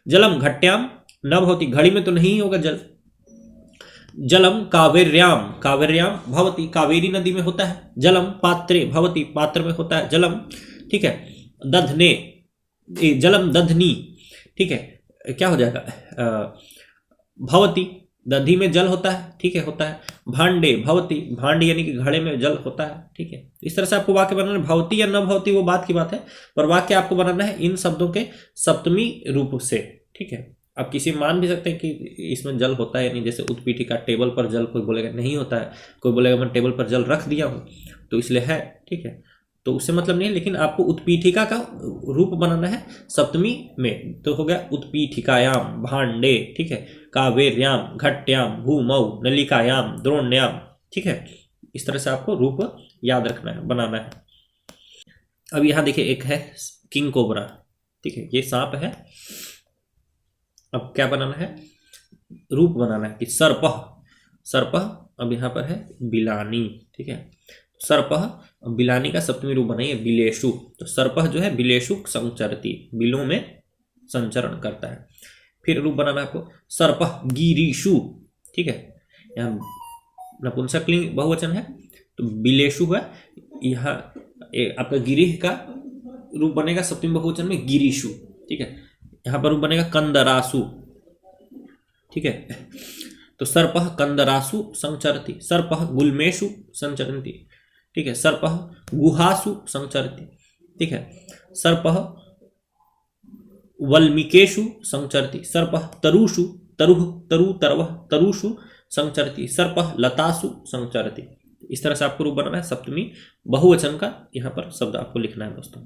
जलम घट्याम न भवति, घड़ी में तो नहीं होगा जल। जलम कावेर्याम, कावेर्याम भवति, कावेरी नदी में होता है। जलम पात्रे भवति, पात्र में होता है जलम, ठीक है। दधने, जलम दधनी, ठीक है, क्या हो जाएगा, भवति, दधी में जल होता है, ठीक है, होता है। भांडे भवति, भांड यानी कि घड़े में जल होता है, ठीक है। इस तरह से आपको वाक्य बनाना है। भवति या न भवति वो बात की बात है, पर वाक्य आपको बनाना है इन शब्दों के सप्तमी रूप से, ठीक है। आप किसी मान भी सकते हैं कि इसमें जल होता है, नहीं, जैसे उत्पीठिका, टेबल पर जल, कोई बोलेगा नहीं होता है, कोई बोलेगा मैं टेबल पर जल रख दिया हूँ तो इसलिए है, ठीक है, तो उससे मतलब नहीं है, लेकिन आपको उत्पीठिका का रूप बनाना है सप्तमी में, तो हो गया उत्पीठिकायाम भांडे, ठीक है, कावेर्याम घट्याम भूमौ नलिकायाम द्रोण्याम, ठीक है। इस तरह से आपको रूप याद रखना है, बनाना है। अब यहाँ देखिए एक है किंग कोबरा, ठीक है, ये सांप है। अब क्या बनाना है, रूप बनाना है कि सर्पः, सर्पः, अब यहाँ पर है बिलानी, ठीक है, सर्पः, बिलानी का सप्तमी रूप बनाइए बिलेशु, तो सर्पः जो है बिलेशु संचरति, बिलों में संचरण करता है। फिर रूप बनाना है आपको सर्पः गिरीशु, ठीक है, यहाँ नपुंसकलिंग बहुवचन है तो बिलेशु है, यहाँ आपका गिरीह का रूप बनेगा सप्तमी बहुवचन में गिरीशु, ठीक है। यहाँ पर रूप बनेगा कंदरासु, ठीक है, तो सर्पः कंदरासु संचरति, सर्पः गुल्मेषु संचरन्ति, ठीक है, सर्पः गुहासु संचरति, ठीक है, सर्पः वल्मीकेषु संचरति, सर्पः तरुषु, तरुः तरु तरवः तरुषु संचरति, सर्पः लतासु संचरति, इस तरह से आपको रूप बनाना है। सप्तमी बहुवचन का यहाँ पर शब्द आपको लिखना है दोस्तों।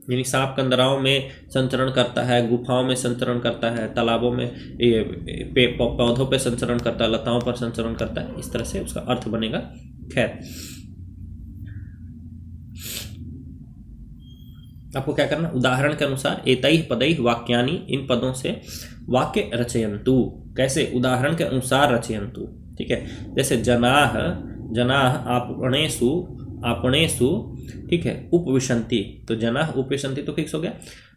यानी सांप कंदराओं में संचरण करता है, गुफाओं में संचरण करता है, तालाबों में, पौधों पे संचरण करता है, लताओं पर संचरण करता है, इस तरह से उसका अर्थ बनेगा। खैर, आपको क्या करना, उदाहरण के अनुसार एतैः पदैः वाक्यानि, इन पदों से वाक्य रचयन्तु। कैसे, उदाहरण के अनुसार रचयन्तु। ठीक है, जैसे जनाः, जनाः आपणेषु, आपणेषु, ठीक है, उपविशन्ति, तो जनाः उपविशन्ति तो फिक्स हो गया।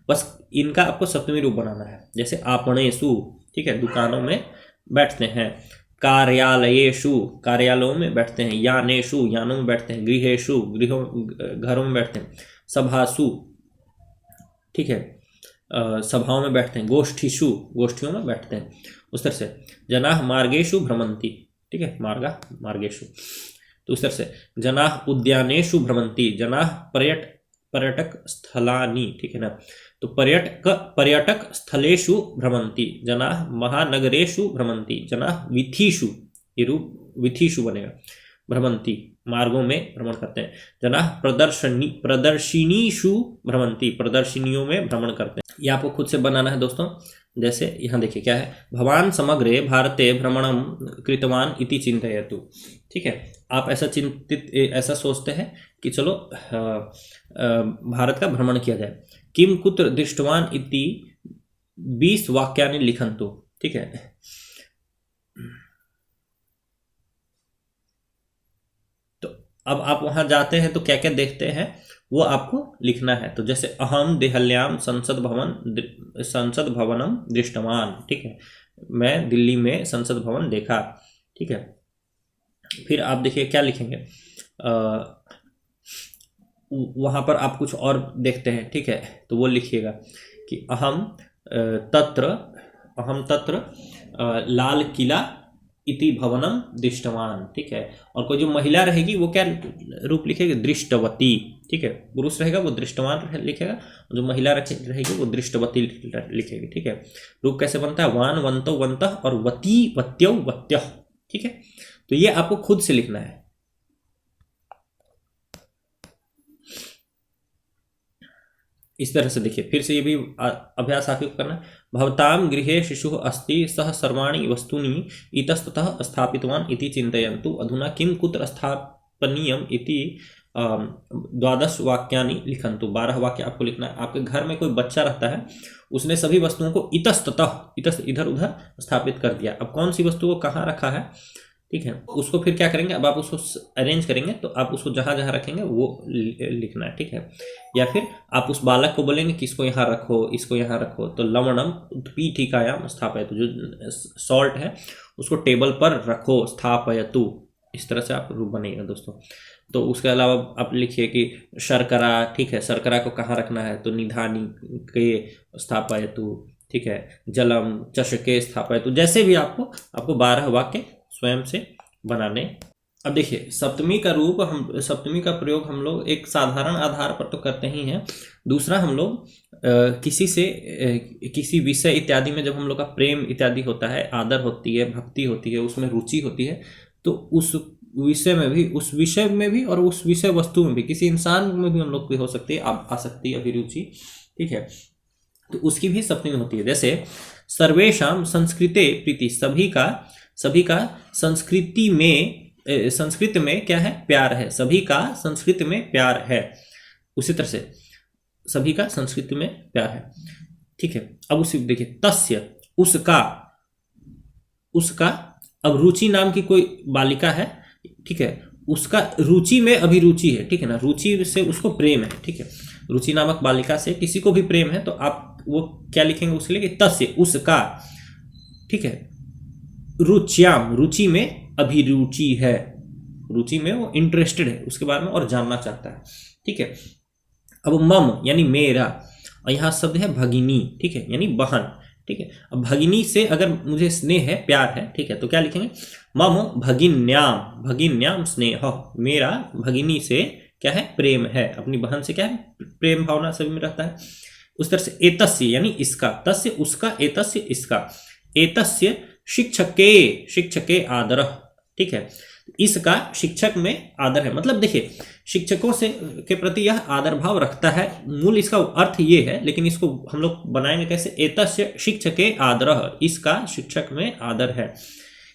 बस इनका आपको सप्तमी रूप बनाना है। जैसे आपणेषु, ठीक है, दुकानों में बैठते हैं। कार्यालयेषु, कार्यालयों में बैठते हैं। यानेषु, यानों में बैठते हैं। गृहेषु, गृहों, घरों में बैठते हैं। सभासु, ठीक है, सभाओं में बैठते हैं। गोष्ठीषु, गोष्ठियों में बैठते हैं। उस तरह से जनाः मार्गेषु भ्रमन्ति, ठीक है, मार्गा मार्गेषु। तो उस तरह से जनाः उद्यानेषु भ्रमन्ति, जनाः पर्यटक स्थलानि, ठीक है ना, तो पर्यटक स्थलेषु भ्रमन्ति, जनाः महानगरेषु भ्रमन्ति, जनाः वीथीषु, ये रूप वीथीषु बनेगा, भ्रमन्ति, मार्गों में भ्रमण करते हैं। जनाः प्रदर्शिनीषु भ्रमन्ति, प्रदर्शनियों में भ्रमण करते हैं। ये आपको खुद से बनाना है दोस्तों। जैसे यहाँ देखिए क्या है, भवान समग्रे भारते भ्रमणम कृतवान इति चिंतयतु। ठीक है, आप ऐसा चिंतित, ऐसा सोचते हैं कि चलो भारत का भ्रमण किया जाए। किम कुत्र दृष्टवान इति 20 वाक्यानि लिखन्तु। ठीक है, तो अब आप वहां जाते हैं तो क्या क्या देखते हैं वो आपको लिखना है। तो जैसे अहम देहल्याम संसद भवनम दृष्टवान, ठीक है, मैं दिल्ली में संसद भवन देखा। ठीक है, फिर आप देखिए क्या लिखेंगे, वहां पर आप कुछ और देखते हैं। ठीक है, तो वो लिखिएगा कि अहम तत्र लाल किला इति भवनम दृष्टवान। ठीक है, और कोई जो महिला रहेगी वो क्या रूप लिखेगी, दृष्टवती। ठीक है, पुरुष रहेगा वो दृष्टवान लिखेगा, जो महिला रहेगी वो दृष्टवती लिखेगी। ठीक है, रूप कैसे बनता है, वान वंतो वंतः और वती वत्यो वत्यः। ठीक है, तो ये आपको खुद से लिखना है। इस तरह से देखिए, फिर से ये भी अभ्यास आपको करना है। भवताम गृहे शिशु अस्ति सह सर्वाणि वस्तूनि इतस्ततः स्थापितवान इति चिंतयन्तु। अधुना किम कुत्र स्थापनीयम इति 12 वाक्यानि लिखन्तु। 12 वाक्य आपको लिखना है। आपके घर में कोई बच्चा रहता है, उसने सभी वस्तुओं को इतस्ततः, इधर उधर स्थापित कर दिया। अब कौन सी वस्तु को कहाँ रखा है, ठीक है, उसको फिर क्या करेंगे, अब आप उसको अरेंज करेंगे तो आप उसको जहां जहां रखेंगे वो लिखना है। ठीक है, या फिर आप उस बालक को बोलेंगे कि इसको यहाँ रखो, इसको यहाँ रखो। तो लवणम उत्पीठिकायाम स्थापयतु, जो सॉल्ट है उसको टेबल पर रखो, स्थापयतु। इस तरह से आप रूप बनेगा दोस्तों। तो उसके अलावा आप लिखिए कि शर्करा, ठीक है, शर्करा को कहाँ रखना है, तो निधानी के स्थापयतु। ठीक है, जलम चषके स्थापयतु। जैसे भी आपको 12 वाक्य स्वयं से बनाने। अब देखिए, सप्तमी का प्रयोग हम लोग एक साधारण आधार पर तो करते ही हैं। दूसरा, हम लोग किसी विषय इत्यादि में जब हम लोग का प्रेम इत्यादि होता है, आदर होती है, भक्ति होती है, उसमें रुचि होती है, तो उस विषय में भी और उस विषय वस्तु में भी, किसी इंसान में भी हम लोग की हो सकती है आ सकती है अभिरुचि। ठीक है, तो उसकी भी सप्तमी होती है। जैसे सर्वेषां संस्कृते प्रीति, सभी का संस्कृत में क्या है, प्यार है। सभी का संस्कृत में प्यार है। उसी तरह से सभी का संस्कृत में प्यार है। ठीक है, अब उसी देखिए, तस्य, उसका अब रुचि नाम की कोई बालिका है। ठीक है, उसका रुचि में अभिरुचि है। ठीक है ना, रुचि से उसको प्रेम है। ठीक है, रुचि नामक बालिका से किसी को भी प्रेम है, तो आप वो क्या लिखेंगे उसके लिए, तस्य, उसका। ठीक है, रुच्याम, रुचि में अभिरुचि है, रुचि में वो इंटरेस्टेड है, उसके बारे में और जानना चाहता है। ठीक है, अब मम यानी मेरा, और यहाँ शब्द है भगिनी। ठीक है, यानी बहन। ठीक है, अब भगिनी से अगर मुझे स्नेह है, प्यार है, ठीक है, तो क्या लिखेंगे, मम भगिन्याम स्नेह, मेरा भगिनी से क्या है, प्रेम है। अपनी बहन से क्या है, प्रेम भावना सभी में रहता है। उस तरह से एतस्य यानी इसका, तस्य उसका, एतस्य इसका। एतस्य शिक्षके आदरः। ठीक है। इसका शिक्षक में आदर है, मतलब देखिए शिक्षकों से के प्रति यह आदर भाव रखता है, मूल इसका अर्थ ये है, लेकिन इसको हम लोग बनाएंगे कैसे, एतस्य शिक्षके आदरः, इसका शिक्षक में आदर है।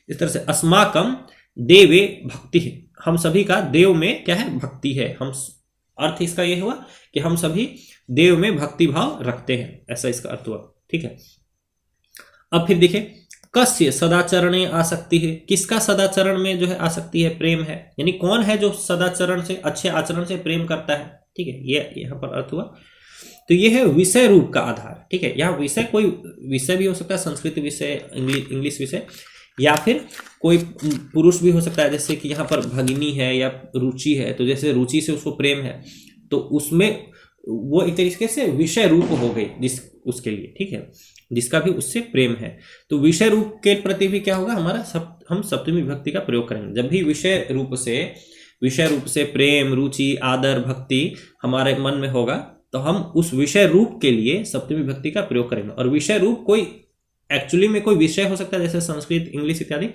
इस तरह से अस्माकं देवे भक्ति, हम सभी का देव में क्या है, भक्ति है। हम, अर्थ इसका ये हुआ कि हम सभी देव में भक्ति भाव रखते हैं, ऐसा इसका अर्थ हुआ, ठीक है। अब फिर देखिए कस्य सदाचरणे आसक्ति है, किसका सदाचरण में जो है आसक्ति है, प्रेम है, यानी कौन है जो सदाचरण से, अच्छे आचरण से प्रेम करता है, ठीक है, ये यहाँ पर अर्थ हुआ। तो ये है विषय रूप का आधार, ठीक है। यहाँ विषय कोई विषय भी हो सकता है, संस्कृत विषय, इंग्लिश विषय, या फिर कोई पुरुष भी हो सकता है, जैसे कि यहाँ पर भगिनी है या रुचि है, तो जैसे रुचि से उसको प्रेम है, तो उसमें वो एक तरीके से विषय रूप हो गई जिस उसके लिए, ठीक है, जिसका भी उससे प्रेम है। तो विषय रूप के प्रति भी क्या होगा हमारा, हम सप्तमी विभक्ति का प्रयोग करेंगे। जब भी विषय रूप से प्रेम, रुचि, आदर, भक्ति हमारे मन में होगा, तो हम उस विषय रूप के लिए सप्तमी विभक्ति का प्रयोग करेंगे। और विषय रूप कोई एक्चुअली में कोई विषय हो सकता है, जैसे संस्कृत, इंग्लिश इत्यादि,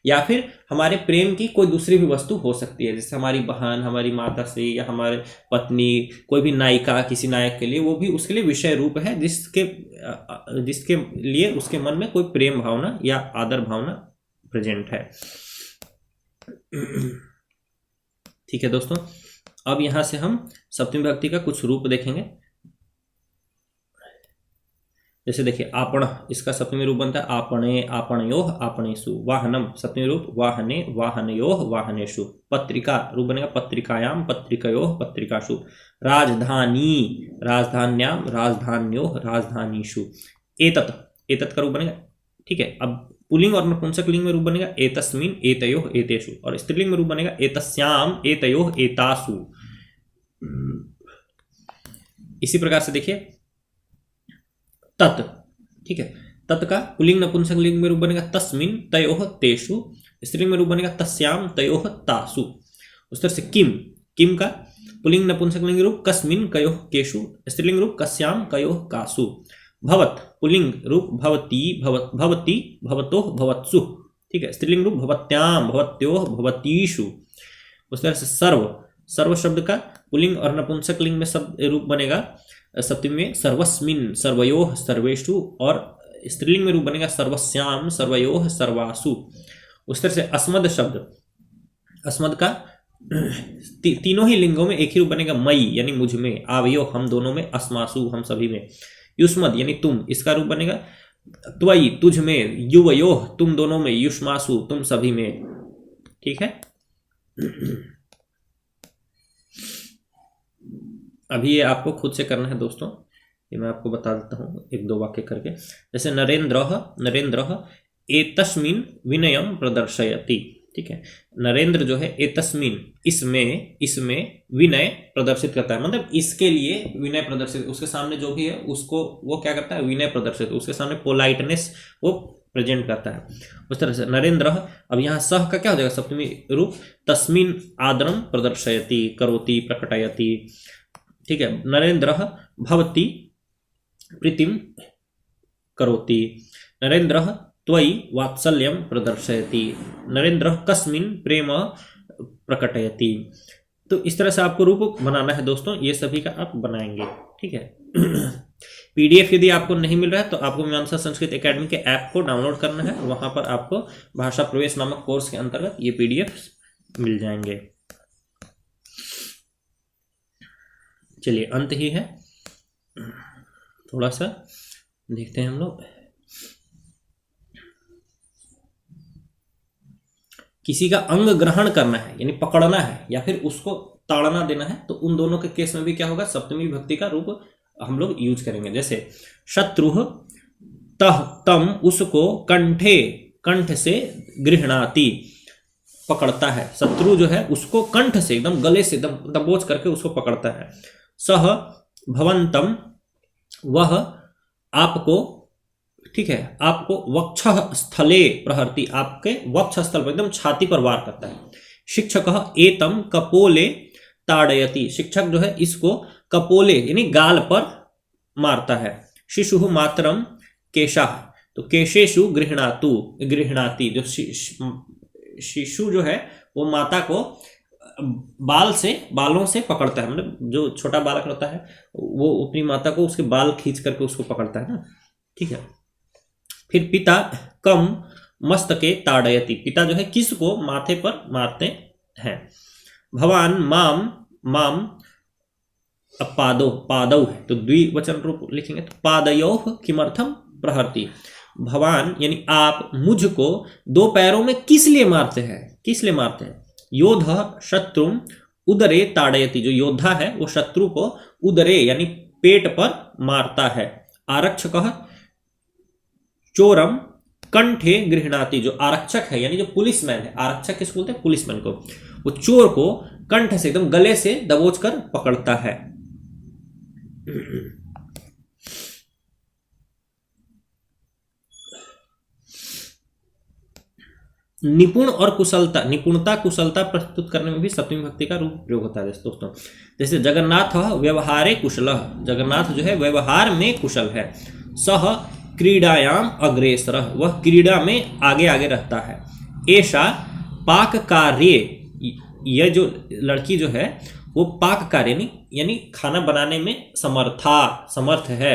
या फिर हमारे प्रेम की कोई दूसरी भी वस्तु हो सकती है, जैसे हमारी बहन, हमारी माता श्री, या हमारे पत्नी, कोई भी नायिका किसी नायक के लिए, वो भी उसके लिए विषय रूप है, जिसके लिए उसके मन में कोई प्रेम भावना या आदर भावना प्रेजेंट है। ठीक है दोस्तों, अब यहां से हम सप्तमी विभक्ति का कुछ रूप देखेंगे। जैसे देखिए आपण, इसका सप्तमी रूप बनता है आपणे, आपणयोः, आपणेषु। वाहनम सप्तमी रूप वाहने, वाहनयोः, वाहनेषु। पत्रिका रूप बनेगा पत्रिकायाम, पत्रिकयोः, पत्रिकासु। राजधानी, राजधान्यां, राजधान्योः, राजधानीषु। एतत्, एतत् का रूप बनेगा, ठीक है। अब पुल्लिंग और नपुंसक लिंग में रूप बनेगा एतस्मिन्, एतयोः, एतेषु, और स्त्रीलिंग में रूप बनेगा एतस्याम, एतयोः, एतासु। इसी प्रकार से देखिए तत्, ठीक है, तत् का पुल्लिंग नपुंसक लिंग में रूप बनेगा तस्मिन्, तयोः, तेषु। स्त्रीलिंग में रूप बनेगा तस्याम, तयोः, तासु। उस तरह से किम, किम का पुल्लिंग नपुंसक लिंग रूप कस्मिन्, कयोः, केषु। स्त्रीलिंग रूप कस्याम, कयोः, कासु। भवत् पुल्लिंग रूप भवती, भवति, भवतोः, भवत्सु, ठीक है। स्त्रीलिंग रूप भवत्याम, भवत्योः, भवतीषु। उस तरह से सर्व, सर्व शब्द का पुल्लिंग और नपुंसक लिंग में शब्द रूप बनेगा सप्तमी में सर्वस्मिन्, सर्वयोः, सर्वेषु, और स्त्रीलिंग में रूप बनेगा सर्वस्याम, सर्वयोः, सर्वासु। उस तरह से अस्मद शब्द, अस्मद का तीनों ही लिंगों में एक ही रूप बनेगा मई, यानी मुझ में। आवयो, हम दोनों में। अस्मासु, हम सभी में। युष्मद यानी तुम, इसका रूप बनेगा त्वयि, तुझ में। युवयोः, तुम दोनों में। युष्मासु, तुम सभी में, ठीक है। अभी ये आपको खुद से करना है दोस्तों, ये मैं आपको बता देता हूँ एक दो वाक्य करके। जैसे नरेंद्रः एतस्मिन् विनयं प्रदर्शयति, ठीक है। नरेंद्र जो है एतस्मिन्, इसमें विनय प्रदर्शित करता है, मतलब इसके लिए विनय प्रदर्शित, उसके सामने जो भी है उसको वो क्या करता है, विनय प्रदर्शित, उसके सामने पोलाइटनेस वो प्रेजेंट करता है। उस तरह से नरेंद्र, अब यहाँ सह का क्या हो जाएगा सप्तमी रूप, तस्मिन् आदरं प्रदर्शयति, करोति, प्रकटयति, ठीक है। नरेंद्र भवती प्रीतिम करोति। नरेंद्र त्वयि वात्सल्यं प्रदर्शयति। नरेंद्र कस्मिन् प्रेम प्रकटयति। तो इस तरह से आपको रूप बनाना है दोस्तों, ये सभी का आप बनाएंगे, ठीक है। पीडीएफ यदि आपको नहीं मिल रहा है तो आपको मीमांसा संस्कृत एकेडमी के ऐप को डाउनलोड करना है, वहां पर आपको भाषा प्रवेश नामक कोर्स के अंतर्गत ये पीडीएफ मिल जाएंगे। चलिए अंत ही है, थोड़ा सा देखते हैं हम लोग। किसी का अंग ग्रहण करना है यानी पकड़ना है, या फिर उसको ताड़ना देना है, तो उन दोनों के केस में भी क्या होगा, सप्तमी विभक्ति का रूप हम लोग यूज करेंगे। जैसे शत्रुः तह तम, उसको कंठे, कंठ से गृह्णाति, पकड़ता है। शत्रु जो है उसको कंठ से, एकदम गले से एकदम दबोच करके उसको पकड़ता है। सह भवंतम, वह आपको, ठीक है, आपको वक्ष स्थले प्रहरति, आपके वक्ष स्थल पर, एकदम छाती पर वार करता है। शिक्षकः एतम कपोले ताड़यति, शिक्षक जो है इसको कपोले यानी गाल पर मारता है। शिशुः मातरम केशाः, तो केशेषु गृह्णातु, गृह्णाति, जो शिशु जो है वो माता को बालों से पकड़ता है, मतलब जो छोटा बालक होता है वो अपनी माता को उसके बाल खींच करके उसको पकड़ता है ना, ठीक है। फिर पिता कम मस्तके ताड़यति, पिता जो है किस को माथे पर मारते हैं। भवान माम माम, अब पादौ है तो द्विवचन रूप लिखेंगे, तो पादयोः किमर्थम प्रहरति, भवान यानी आप मुझको दो पैरों में किस लिए मारते हैं। योद्धा शत्रु उदरे ताड़यति, जो योद्धा है वो शत्रु को उदरे यानी पेट पर मारता है। आरक्षकः चोरम कंठे गृह्णाति, जो आरक्षक है यानी जो पुलिसमैन है, आरक्षक किसको बोलते हैं, पुलिसमैन को, वो चोर को कंठ से एकदम गले से दबोच कर पकड़ता है। निपुण और कुशलता, निपुणता कुशलता प्रस्तुत करने में भी सप्तमी विभक्ति का रूप प्रयोग होता है दोस्तों। जैसे जगन्नाथ व्यवहारे कुशलः, जगन्नाथ जो है व्यवहार में कुशल है। सह क्रीडायाम अग्रेसरः, वह क्रीड़ा में आगे आगे रहता है। एषा पाक कार्ये, यह जो लड़की जो है वो पाक कार्य यानी खाना बनाने में समर्थ है।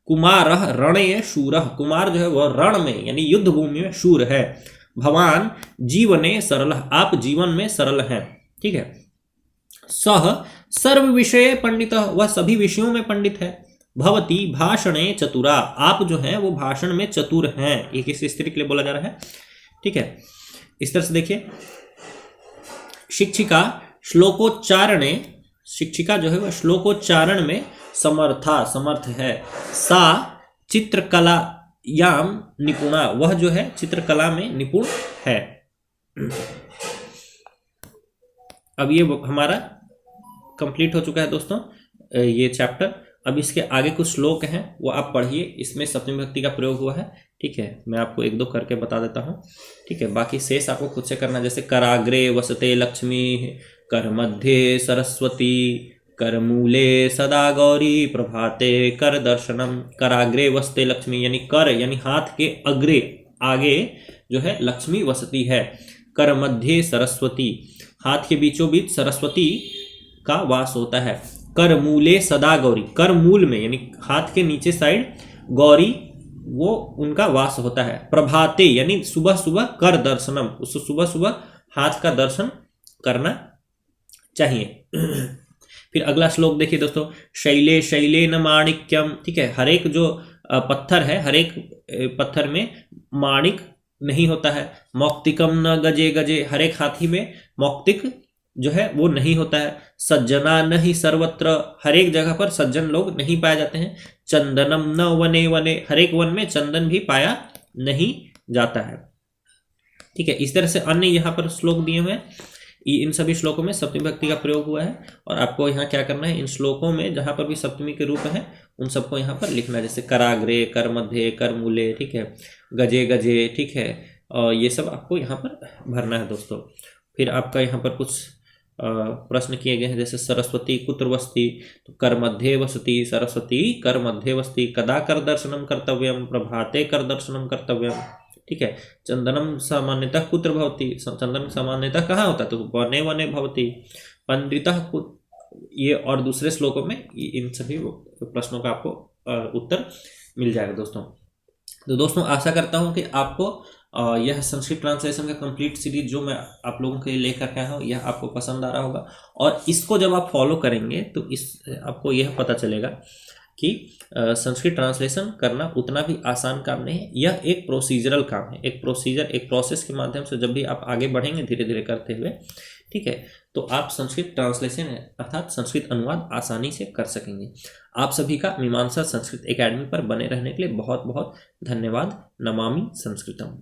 कुमारः रणे शूरः, कुमार जो है वह रण में यानी युद्ध भूमि में शूर है। भवान जीवने सरल, आप जीवन में सरल हैं, ठीक है। सह सर्व विषय पंडित, वह सभी विषयों में पंडित है। भवती भाषणे चतुरा, आप जो हैं वो भाषण में चतुर हैं, ये किसी स्त्री के लिए बोला जा रहा है, ठीक है। इस तरह से देखिए, शिक्षिका श्लोकोच्चारणे, शिक्षिका जो है वह श्लोकोच्चारण में समर्थ है। सा चित्रकला याम निपुणा, वह जो है चित्रकला में निपुण है। अब ये हमारा कंप्लीट हो चुका है दोस्तों ये चैप्टर। अब इसके आगे कुछ श्लोक हैं वो आप पढ़िए, इसमें सप्तमी विभक्ति का प्रयोग हुआ है, ठीक है। मैं आपको एक दो करके बता देता हूँ, ठीक है। बाकी शेष आपको खुद से करना, जैसे कराग्रे वसते लक्ष्मी, कर मध्य सरस्वती, कर मूले सदा गौरी, प्रभाते कर दर्शनम। कराग्रे वसते लक्ष्मी यानी कर यानी हाथ के अग्रे आगे जो है लक्ष्मी वसती है। कर मध्य सरस्वती, हाथ के बीचों बीच सरस्वती का वास होता है। कर मूले सदा गौरी, कर मूल में यानी हाथ के नीचे साइड गौरी वो उनका वास होता है। प्रभाते यानी सुबह सुबह कर दर्शनम, उसको सुबह सुबह हाथ का दर्शन करना चाहिए। फिर अगला श्लोक देखिए दोस्तों, शैले शैले न माणिक्यम, ठीक है। हर एक जो पत्थर है, हर एक पत्थर में माणिक नहीं होता है। मौक्तिकम न गजे गजे, हर एक हाथी में मौक्तिक जो है वो नहीं होता है। सज्जना नहीं सर्वत्र, हर एक जगह पर सज्जन लोग नहीं पाए जाते हैं। चंदनम न वने वने, हर एक वन में चंदन भी पाया नहीं जाता है, ठीक है। इस तरह से अन्य यहाँ पर श्लोक दिए हुए हैं, इन सभी श्लोकों में सप्तमी विभक्ति का प्रयोग हुआ है। और आपको यहाँ क्या करना है, इन श्लोकों में जहाँ पर भी सप्तमी के रूप है उन सबको यहाँ पर लिखना है, जैसे कराग्रे, कर मध्य, कर मूले, ठीक है, गजे गजे, ठीक है। और ये सब आपको यहाँ पर भरना है दोस्तों। फिर आपका यहाँ पर कुछ प्रश्न किए गए हैं, जैसे सरस्वती कुत्र वसति, तो कर मध्य वसति, सरस्वती कर मध्य वसति। कदा कर दर्शनम कर्तव्यम, प्रभाते कर दर्शनम कर्तव्यम, ठीक है। चंदनम सामान्यतः कुत्र भवति, चंदन सामान्यतः कहाँ होता है, तो वने वने भवति। पंडितः, ये और दूसरे श्लोकों में इन सभी प्रश्नों का आपको उत्तर मिल जाएगा दोस्तों। तो दोस्तों आशा करता हूँ कि आपको यह संस्कृत ट्रांसलेशन का कंप्लीट सीरीज जो मैं आप लोगों के लिए लेकर के आया हूँ यह आपको पसंद आ रहा होगा। और इसको जब आप फॉलो करेंगे तो इस आपको यह पता चलेगा कि संस्कृत ट्रांसलेशन करना उतना भी आसान काम नहीं है। यह एक प्रोसीजरल काम है, एक प्रोसीजर, एक प्रोसेस के माध्यम से जब भी आप आगे बढ़ेंगे धीरे धीरे करते हुए, ठीक है, तो आप संस्कृत ट्रांसलेशन अर्थात संस्कृत अनुवाद आसानी से कर सकेंगे। आप सभी का मीमांसा संस्कृत एकेडमी पर बने रहने के लिए बहुत बहुत धन्यवाद। नमामि संस्कृतम।